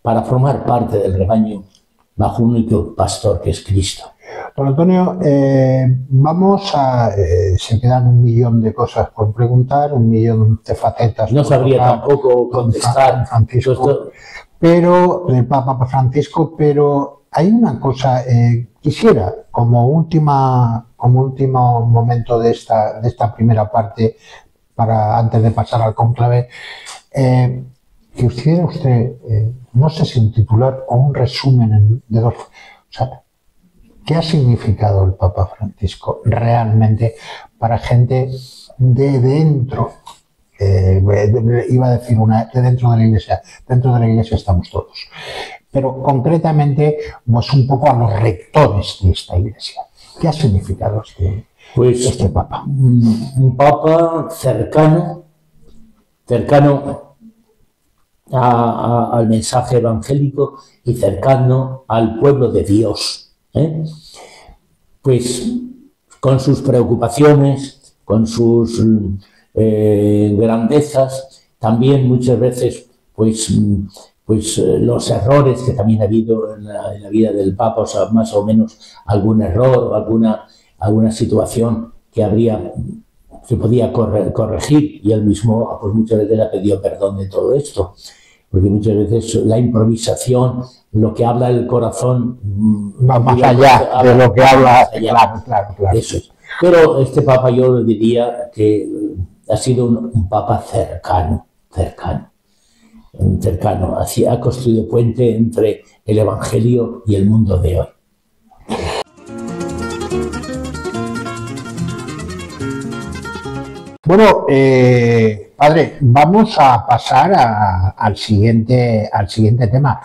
para formar parte del rebaño bajo un único pastor que es Cristo. Don Antonio, se quedan 1 millón de cosas por preguntar, 1 millón de facetas. No sabría tampoco contestar. Francisco, pero del Papa Francisco, pero hay una cosa, quisiera, como último momento de esta primera parte, antes de pasar al cónclave, que hiciera usted, no sé si un titular o un resumen de dos. O sea, ¿qué ha significado el Papa Francisco realmente para gente de dentro? Iba a decir de dentro de la Iglesia. Dentro de la Iglesia estamos todos. Pero concretamente, pues un poco a los rectores de esta Iglesia. ¿Qué ha significado este Papa? Un Papa cercano al mensaje evangélico y cercano al pueblo de Dios. Pues con sus preocupaciones, con sus grandezas, también muchas veces pues los errores que también ha habido en la vida del Papa, o sea, más o menos algún error o alguna situación que se podía corregir, y él mismo pues muchas veces le ha pedido perdón de todo esto, porque muchas veces la improvisación, lo que habla el corazón va más allá de lo que habla, claro. Eso es. Pero este Papa yo le diría que ha sido un Papa cercano, así ha construido puente entre el Evangelio y el mundo de hoy. Bueno, padre, vamos a pasar al siguiente tema.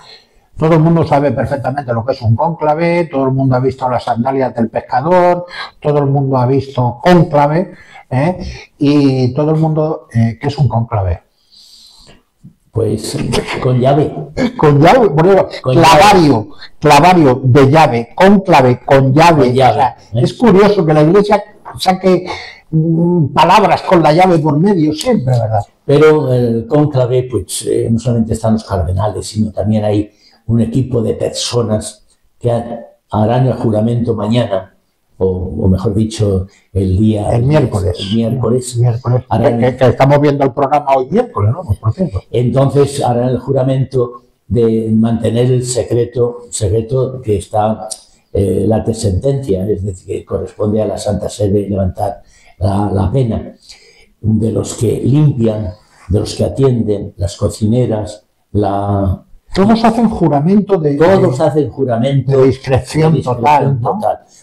Todo el mundo sabe perfectamente lo que es un cónclave, todo el mundo ha visto las sandalias del pescador, todo el mundo ha visto cónclave, y todo el mundo, ¿qué es un cónclave? Pues con llave. Con llave, bueno, clavario de llave, cónclave con llave. O sea, es curioso que la Iglesia saque palabras con la llave por medio siempre, ¿verdad? Pero el cónclave, pues no solamente están los cardenales, sino también hay un equipo de personas que harán el juramento mañana, o mejor dicho, el miércoles. Que estamos viendo el programa hoy miércoles, ¿no? Por cierto. Entonces harán el juramento de mantener el secreto que está la sentencia, es decir, que corresponde a la Santa Sede levantar la pena, de los que limpian, de los que atienden, las cocineras, Todos hacen juramento de discreción total, ¿no?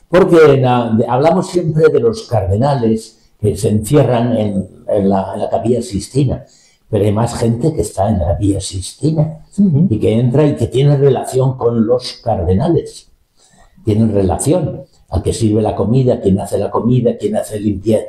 Porque hablamos siempre de los cardenales que se encierran en la Capilla Sixtina, pero hay más gente que está en la Capilla Sixtina y que entra y que tiene relación con los cardenales. Tienen relación. Al que sirve la comida, quien hace la comida, quien hace limpia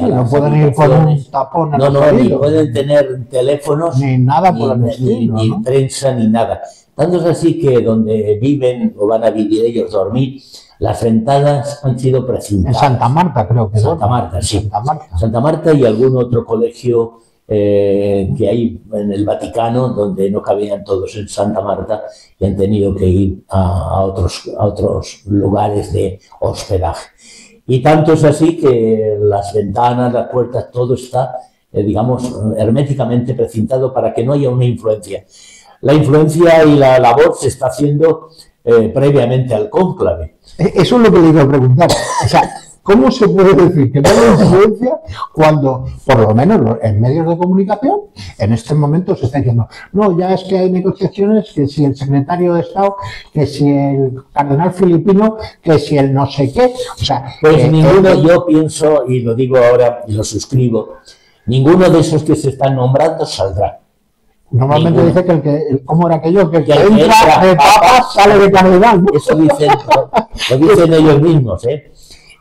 no pueden ir con un tapón ni pueden tener teléfonos, ni nada por el estilo, ni prensa, ni nada. Tanto es así que donde viven o van a vivir ellos dormir, las ventanas han sido precintadas. En Santa Marta, creo que Santa Marta, sí. Santa Marta y algún otro colegio que hay en el Vaticano, donde no cabían todos en Santa Marta y han tenido que ir a otros lugares de hospedaje. Y tanto es así que las ventanas, las puertas, todo está, digamos, herméticamente precintado para que no haya una influencia. La influencia y la labor se está haciendo previamente al cónclave. Eso es lo que le iba a preguntar. O sea, ¿cómo se puede decir que no hay influencia cuando, por lo menos en medios de comunicación, en este momento se está diciendo, no, ya es que hay negociaciones, que si el secretario de Estado, que si el cardenal filipino, que si el no sé qué? O sea, pues ninguno, yo pienso, y lo digo ahora y lo suscribo, ninguno de esos que se están nombrando saldrá. Normalmente Ninguno. dice que ¿cómo era aquello? Que el que Que entra de papa sale de cardenal, ¿no? Eso dicen, lo dicen ellos mismos, ¿eh?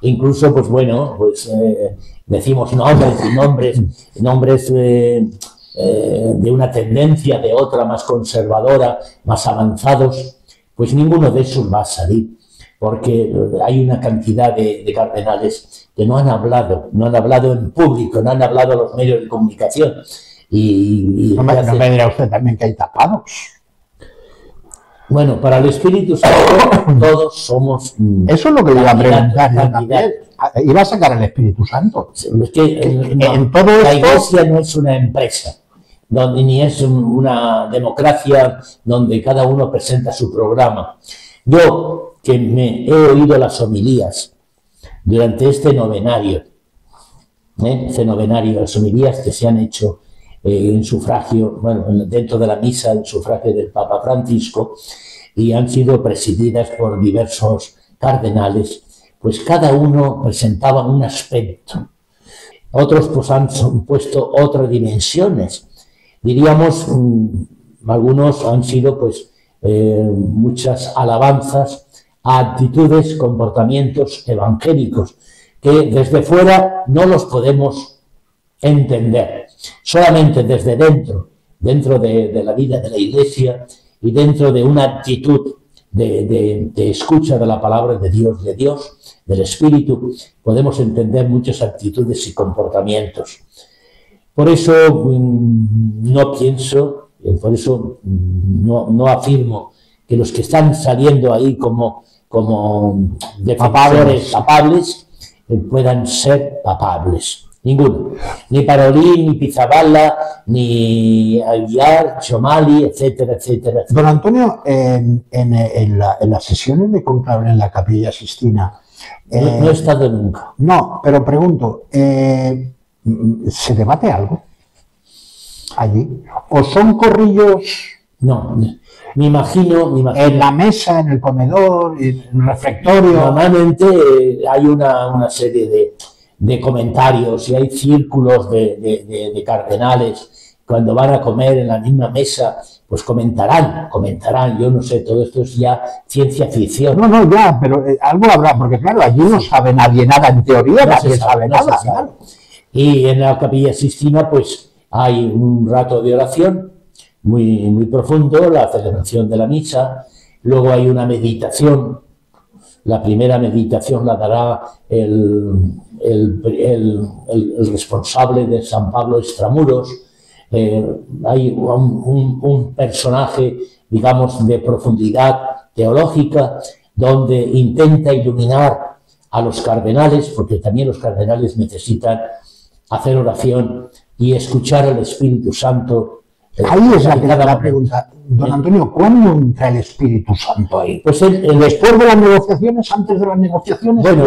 Incluso, pues bueno, pues decimos nombres de una tendencia, de otra más conservadora, más avanzados, pues ninguno de esos va a salir, porque hay una cantidad de cardenales que no han hablado en público, no han hablado a los medios de comunicación. No me dirá usted también que hay tapados. Bueno, para el Espíritu Santo todos somos... Eso es lo que le iba a preguntar yo candidatos. también. Iba a sacar el Espíritu Santo. Es que no, en todo la esto... Iglesia no es una empresa, ni es una democracia donde cada uno presenta su programa. Yo, que me he oído las homilías durante este novenario, las homilías que se han hecho en sufragio, bueno, dentro de la misa, en sufragio del Papa Francisco, y han sido presididas por diversos cardenales, pues cada uno presentaba un aspecto. Otros pues han puesto otras dimensiones. Diríamos, algunos han sido pues muchas alabanzas a actitudes, comportamientos evangélicos, que desde fuera no los podemos entender. Solamente desde dentro de la vida de la Iglesia y dentro de una actitud de escucha de la palabra de Dios, del Espíritu, podemos entender muchas actitudes y comportamientos. Por eso no pienso, por eso no afirmo que los que están saliendo ahí como defensores papables puedan ser papables. Ninguno. Ni Parolín, ni Pizzaballa, ni Aguiar, Chomali, etcétera, etcétera, etcétera. Don Antonio, en las sesiones de conclave en la Capilla Sixtina... no he estado nunca. No, pero pregunto, ¿se debate algo allí? ¿O son corrillos...? No, me imagino... En la mesa, en el comedor, en el refectorio... Normalmente hay una serie de comentarios y hay círculos de cardenales. Cuando van a comer en la misma mesa, pues comentarán, yo no sé, todo esto es ya ciencia ficción. No, ya, pero algo habrá, porque claro, allí no sabe nadie nada, en teoría nadie sabe nada. Claro. Y en la Capilla Sixtina pues hay un rato de oración muy profundo, la celebración de la misa, luego hay una meditación. La primera meditación la dará el responsable de San Pablo Extramuros. Hay un personaje, digamos, de profundidad teológica, donde intenta iluminar a los cardenales, porque también los cardenales necesitan hacer oración y escuchar al Espíritu Santo. Ahí es la pregunta. Don Antonio, ¿cuándo entra el Espíritu Santo ahí? Pues ¿después de las negociaciones, antes de las negociaciones? Bueno,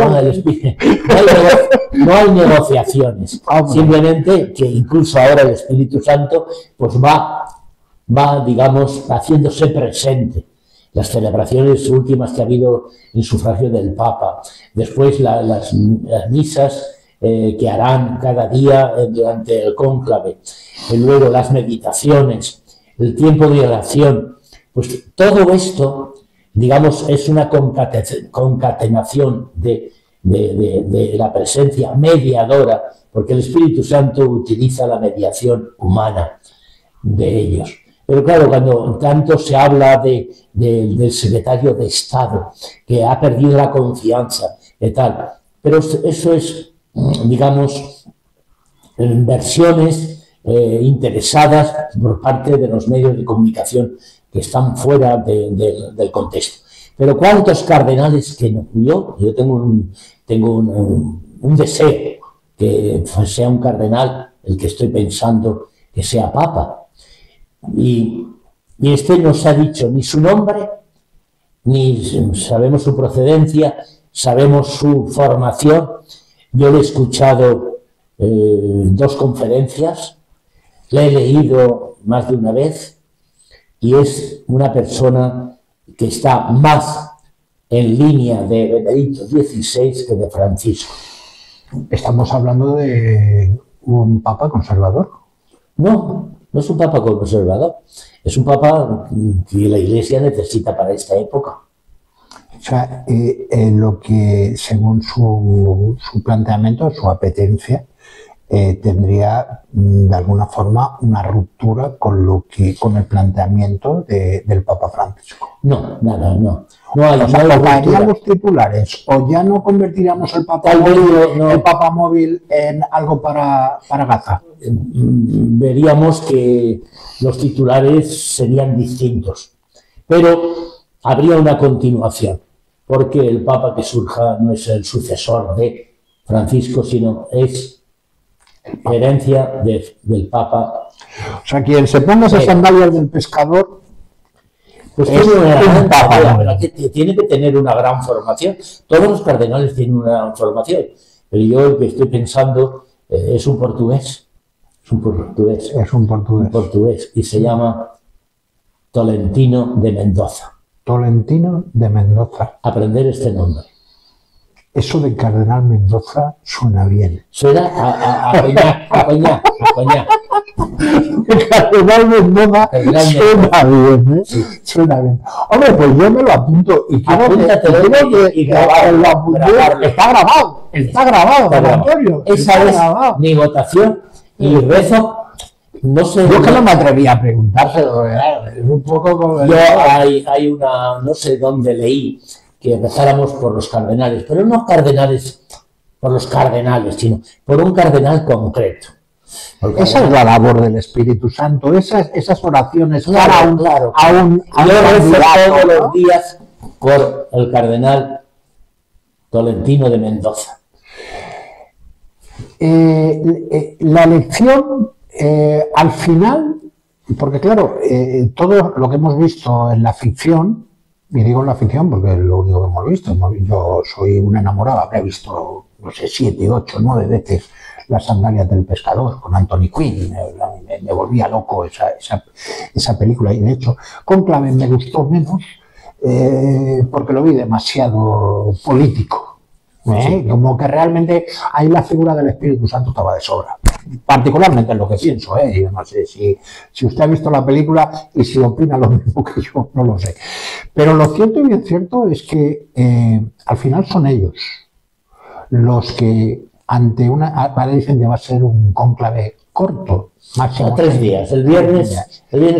no hay negociaciones. Simplemente que incluso ahora el Espíritu Santo pues va, digamos, haciéndose presente. Las celebraciones últimas que ha habido en sufragio del Papa, después las misas que harán cada día durante el cónclave, y luego las meditaciones, el tiempo de oración, pues todo esto, digamos, es una concatenación de la presencia mediadora, porque el Espíritu Santo utiliza la mediación humana de ellos. Pero claro, cuando tanto se habla del secretario de Estado, que ha perdido la confianza y tal, pero eso es, digamos, versiones interesadas por parte de los medios de comunicación que están fuera del contexto. Pero ¿cuántos cardenales que no? Yo tengo un deseo que sea un cardenal el que estoy pensando que sea papa. Y este no se ha dicho ni su nombre ni sabemos su procedencia, sabemos su formación. Yo le he escuchado 2 conferencias, le he leído más de una vez y es una persona que está más en línea de Benedicto XVI que de Francisco. Estamos hablando de un papa conservador. No, no es un papa conservador, es un papa que la Iglesia necesita para esta época. O sea, en lo que, según su planteamiento, su apetencia, tendría de alguna forma una ruptura con el planteamiento del Papa Francisco. No, nada, no. No hay, o sea, no hay ¿tocarían los titulares o ya no convertiríamos el Papa móvil en algo para Gaza? Veríamos que los titulares serían distintos, pero habría una continuación, porque el Papa que surja no es el sucesor de Francisco, sino es herencia del Papa. O sea, quien se ponga esas sandalias del pescador, pues tiene que tener una gran formación. Todos los cardenales tienen una gran formación, pero yo el que estoy pensando es un portugués. Es un portugués y se llama Tolentino de Mendoza. Tolentino de Mendoza. Aprender este nombre. Eso de Cardenal Mendoza suena bien. Suena a coñac. Cardenal Mendoza suena bien, ¿eh? Sí. Suena bien. Hombre, pues yo me lo apunto y quiero y grabarlo. Está grabado, Antonio. Esa es mi votación y rezo. No sé. Yo que no me atreví a preguntárselo, ¿verdad? Es un poco como... Yo hay una, no sé dónde leí, que empezáramos por los cardenales, pero no cardenales por los cardenales, sino por un cardenal concreto. Esa es la labor del Espíritu Santo, esas oraciones claro. Yo rezo todos los días por el cardenal Tolentino de Mendoza. La elección, al final, porque claro, todo lo que hemos visto en la ficción, y digo en la ficción porque es lo único que hemos visto, yo soy un enamorado, habré visto, no sé, 7, 8, 9 veces Las sandalias del pescador con Anthony Quinn, me volvía loco esa película, y de hecho Cónclave me gustó menos porque lo vi demasiado político. Sí. Como que realmente ahí la figura del Espíritu Santo estaba de sobra, particularmente en lo que pienso, yo no sé si usted ha visto la película y si opina lo mismo que yo, no lo sé, pero lo cierto y bien cierto es que al final son ellos los que ante dicen que va a ser un cónclave corto, máximo 3 días, el viernes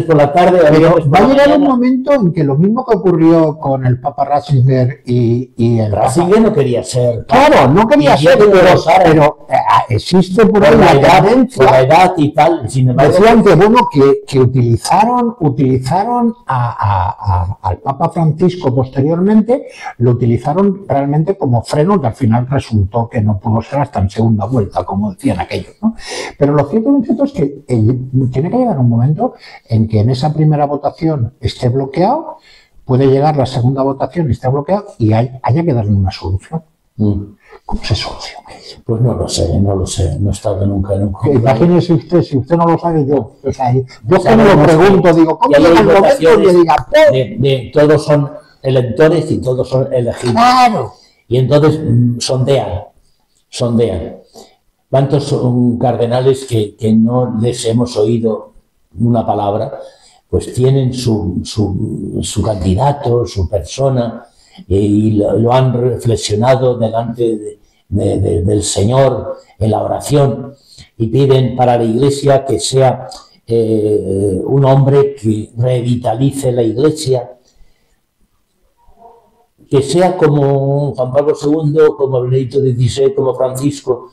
por la tarde. Pero va a llegar un momento en que lo mismo que ocurrió con el Papa Ratzinger y el Ratzinger no quería ser. Claro, no quería ser, pero existe por ahí la tendencia. La edad y tal. Sin embargo, decían que bueno, que utilizaron al Papa Francisco posteriormente, lo utilizaron realmente como freno, que al final resultó que no pudo ser hasta en segunda vuelta, como decían aquellos, ¿no? Pero lo cierto es que tiene que llegar un momento en que en esa primera votación esté bloqueado, puede llegar la segunda votación y esté bloqueado y haya que darle una solución. ¿Cómo se soluciona eso? Pues no lo sé, no he estado nunca en un cónclave. Imagínese usted, si usted no lo sabe, yo que me lo pregunto, digo, ¿cómo llega el momento y le diga, todos son electores y todos son elegidos? ¡Claro! Y entonces sondean. ¿Cuántos son cardenales que no les hemos oído una palabra? Pues tienen su candidato, su persona, y lo han reflexionado delante del Señor en la oración, y piden para la Iglesia que sea un hombre que revitalice la Iglesia, que sea como Juan Pablo II, como Benedicto XVI, como Francisco,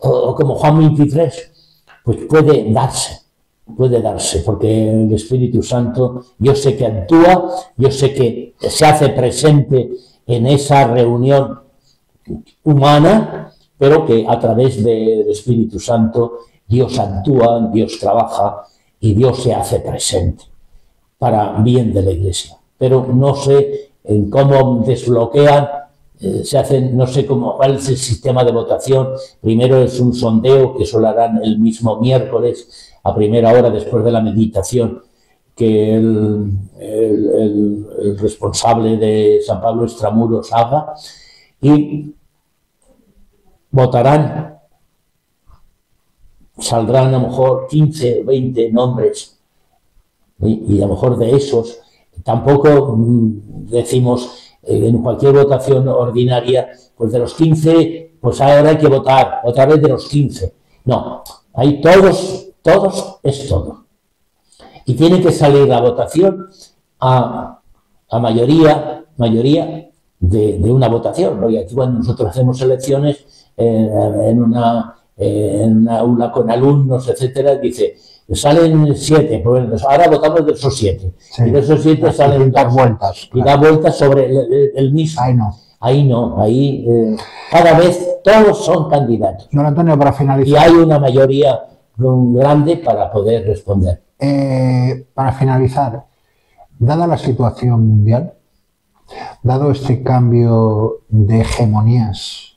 o como Juan XXIII, pues puede darse, porque el Espíritu Santo, yo sé que actúa, yo sé que se hace presente en esa reunión humana, pero que a través del Espíritu Santo Dios actúa, Dios trabaja y Dios se hace presente para bien de la Iglesia. Pero no sé en cómo desbloquean, se hacen, no sé cuál es el sistema de votación. Primero es un sondeo que solo harán el mismo miércoles a primera hora después de la meditación, que el responsable de San Pablo Extramuros haga, y votarán, saldrán a lo mejor 15 o 20 nombres, y a lo mejor de esos, tampoco decimos en cualquier votación ordinaria, pues de los 15, pues ahora hay que votar otra vez de los 15. No, hay todos es todo. Y tiene que salir la votación a mayoría de una votación, ¿no? Y aquí cuando nosotros hacemos elecciones en una aula con alumnos, etcétera, dice, salen 7, pues ahora votamos de esos 7. Sí, y de esos 7 salen 2 vueltas. Y da vueltas sobre el mismo. Ahí no. Ahí cada vez todos son candidatos. Don Antonio, para finalizar. Y hay una mayoría grande para poder responder. Para finalizar, dada la situación mundial, dado este cambio de hegemonías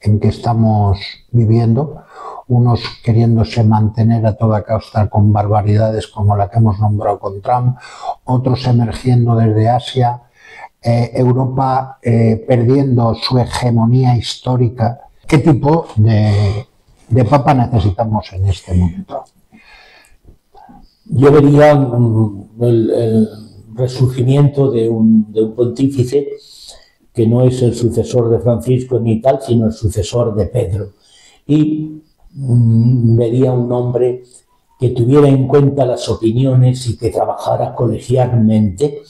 en que estamos viviendo, unos queriéndose mantener a toda costa con barbaridades como la que hemos nombrado con Trump, otros emergiendo desde Asia, Europa perdiendo su hegemonía histórica. ¿Qué tipo de papa necesitamos en este momento? Yo vería el resurgimiento de un pontífice que no es el sucesor de Francisco ni tal, sino el sucesor de Pedro. Y vería un hombre que tuviera en cuenta las opiniones y que trabajara colegialmente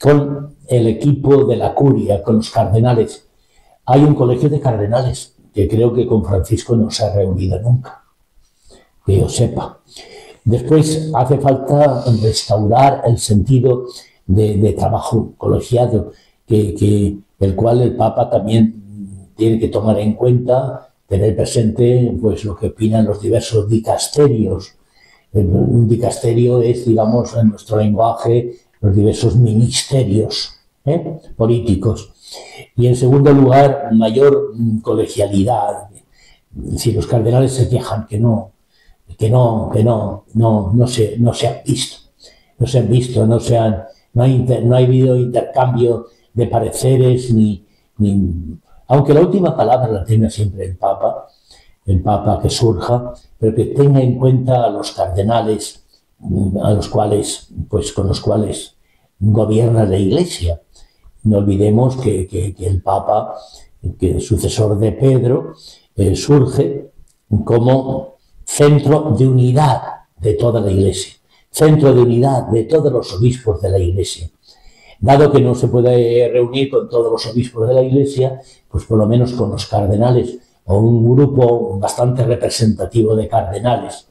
con el equipo de la curia, con los cardenales. Hay un colegio de cardenales que creo que con Francisco no se ha reunido nunca, que yo sepa. Después hace falta restaurar el sentido de trabajo colegiado, el cual el Papa también tiene que tomar en cuenta, tener presente pues lo que opinan los diversos dicasterios. Un dicasterio es, digamos, en nuestro lenguaje, los diversos ministerios políticos. Y en segundo lugar, mayor colegialidad. Si los cardenales se quejan que no se han visto, no ha habido intercambio de pareceres, aunque la última palabra la tenga siempre el Papa que surja, pero que tenga en cuenta a los cardenales, con los cuales gobierna la Iglesia. No olvidemos que el Papa, que es sucesor de Pedro, surge como centro de unidad de toda la Iglesia, centro de unidad de todos los obispos de la Iglesia. Dado que no se puede reunir con todos los obispos de la Iglesia, pues por lo menos con los cardenales, o un grupo bastante representativo de cardenales,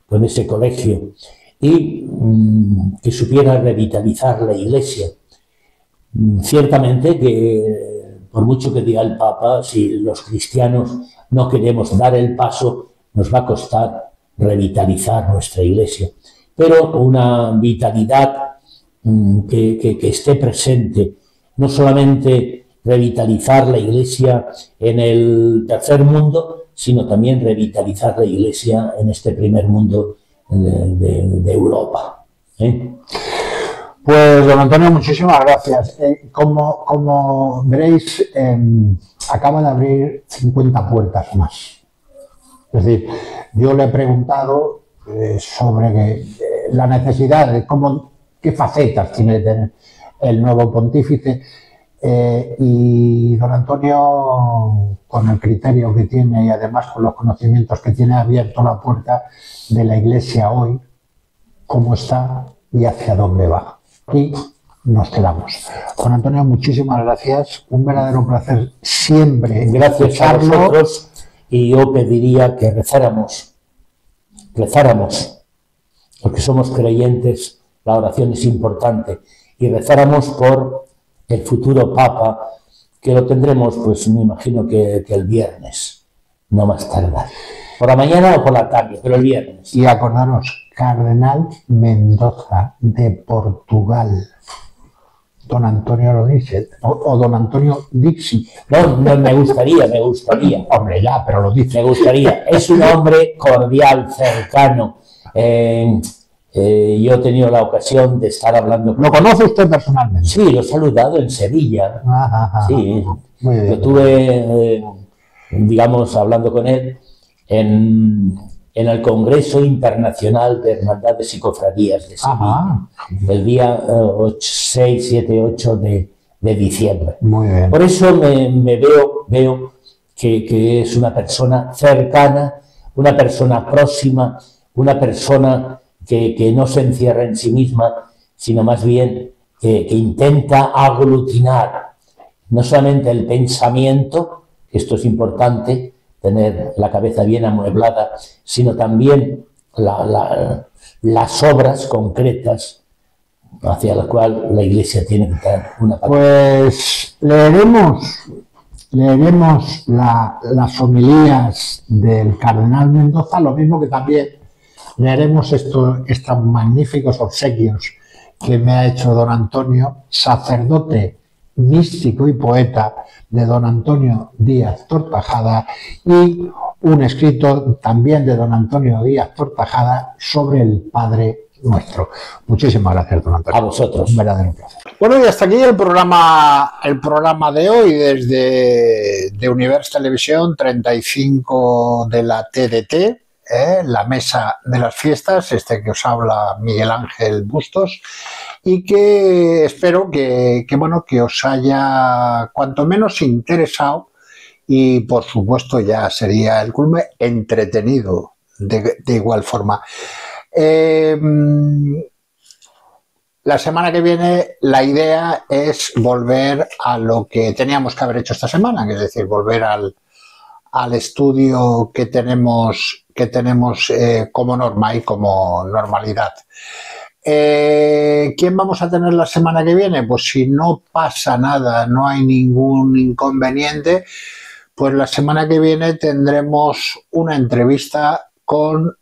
con ese colegio, y que supiera revitalizar la Iglesia. Ciertamente que, por mucho que diga el Papa, si los cristianos no queremos dar el paso, nos va a costar revitalizar nuestra Iglesia. Pero una vitalidad que esté presente, no solamente revitalizar la Iglesia en el tercer mundo, sino también revitalizar la Iglesia en este primer mundo de Europa. Pues, don Antonio, muchísimas gracias. Como veréis, acaba de abrir 50 puertas más. Es decir, yo le he preguntado sobre la necesidad de qué facetas tiene que tener el nuevo pontífice, y don Antonio, con el criterio que tiene y además con los conocimientos que tiene, ha abierto la puerta de la Iglesia hoy, cómo está y hacia dónde va. Aquí nos quedamos. Don Antonio, muchísimas gracias. Un verdadero placer siempre. Gracias a vosotros. Y yo pediría que rezáramos, porque somos creyentes, la oración es importante, y rezáramos por el futuro Papa, que lo tendremos, pues me imagino que el viernes, no más tardar. Por la mañana o por la tarde, pero el viernes. Y acordaros, Cardenal Mendoza, de Portugal. don Antonio Dixit o don Antonio Dixit. No, me gustaría. Hombre, ya, pero lo dice. Me gustaría. Es un hombre cordial, cercano. Yo he tenido la ocasión de estar hablando con ¿Lo conoce usted personalmente? Sí, lo he saludado en Sevilla. Sí, muy bien. Yo estuve, digamos, hablando con él en el Congreso Internacional de Hermandades y Cofradías de Sevilla, el día 6, 7, 8 de diciembre. Muy bien. Por eso me veo que es una persona cercana, una persona próxima, una persona que no se encierra en sí misma, sino más bien que intenta aglutinar no solamente el pensamiento, esto es importante, tener la cabeza bien amueblada, sino también las obras concretas hacia las cuales la Iglesia tiene que dar una parte. Pues leeremos las homilías del cardenal Mendoza, lo mismo que también leeremos estos magníficos obsequios que me ha hecho don Antonio, sacerdote, místico y poeta de don Antonio Díaz Tortajada, y un escrito también de don Antonio Díaz Tortajada sobre el Padre Nuestro. Muchísimas gracias, don Antonio. A vosotros. Un verdadero placer. Bueno, y hasta aquí el programa de hoy desde Univers Televisión 35 de la TDT. La mesa de las fiestas, que os habla Miguel Ángel Bustos, y que espero que os haya cuanto menos interesado y, por supuesto, ya sería el culmen, entretenido de igual forma. La semana que viene la idea es volver a lo que teníamos que haber hecho esta semana, que es decir, volver al estudio que tenemos como norma y como normalidad. ¿Quién vamos a tener la semana que viene? Pues si no pasa nada, no hay ningún inconveniente, pues la semana que viene tendremos una entrevista con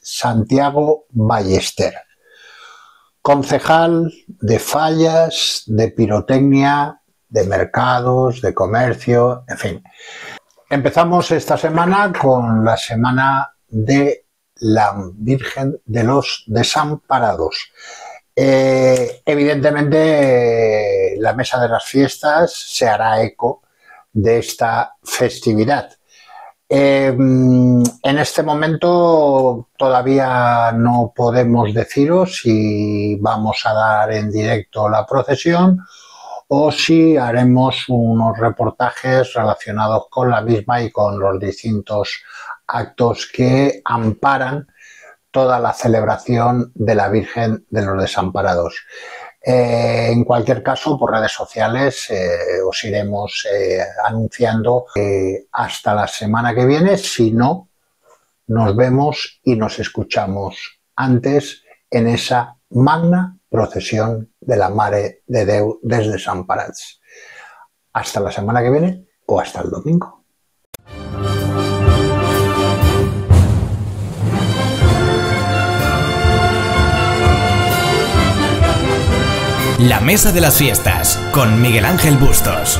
Santiago Ballester, concejal de fallas, de pirotecnia, de mercados, de comercio, en fin. Empezamos esta semana con la semana de la Virgen de los Desamparados. Evidentemente, la mesa de las fiestas se hará eco de esta festividad. En este momento todavía no podemos deciros si vamos a dar en directo la procesión o si haremos unos reportajes relacionados con la misma y con los distintos actos que amparan toda la celebración de la Virgen de los Desamparados. En cualquier caso, por redes sociales os iremos anunciando hasta la semana que viene. Si no, nos vemos y nos escuchamos antes en esa magna procesión de la Mare de Déu dels Desamparats. Hasta la semana que viene o hasta el domingo. La mesa de las fiestas con Miguel Ángel Bustos.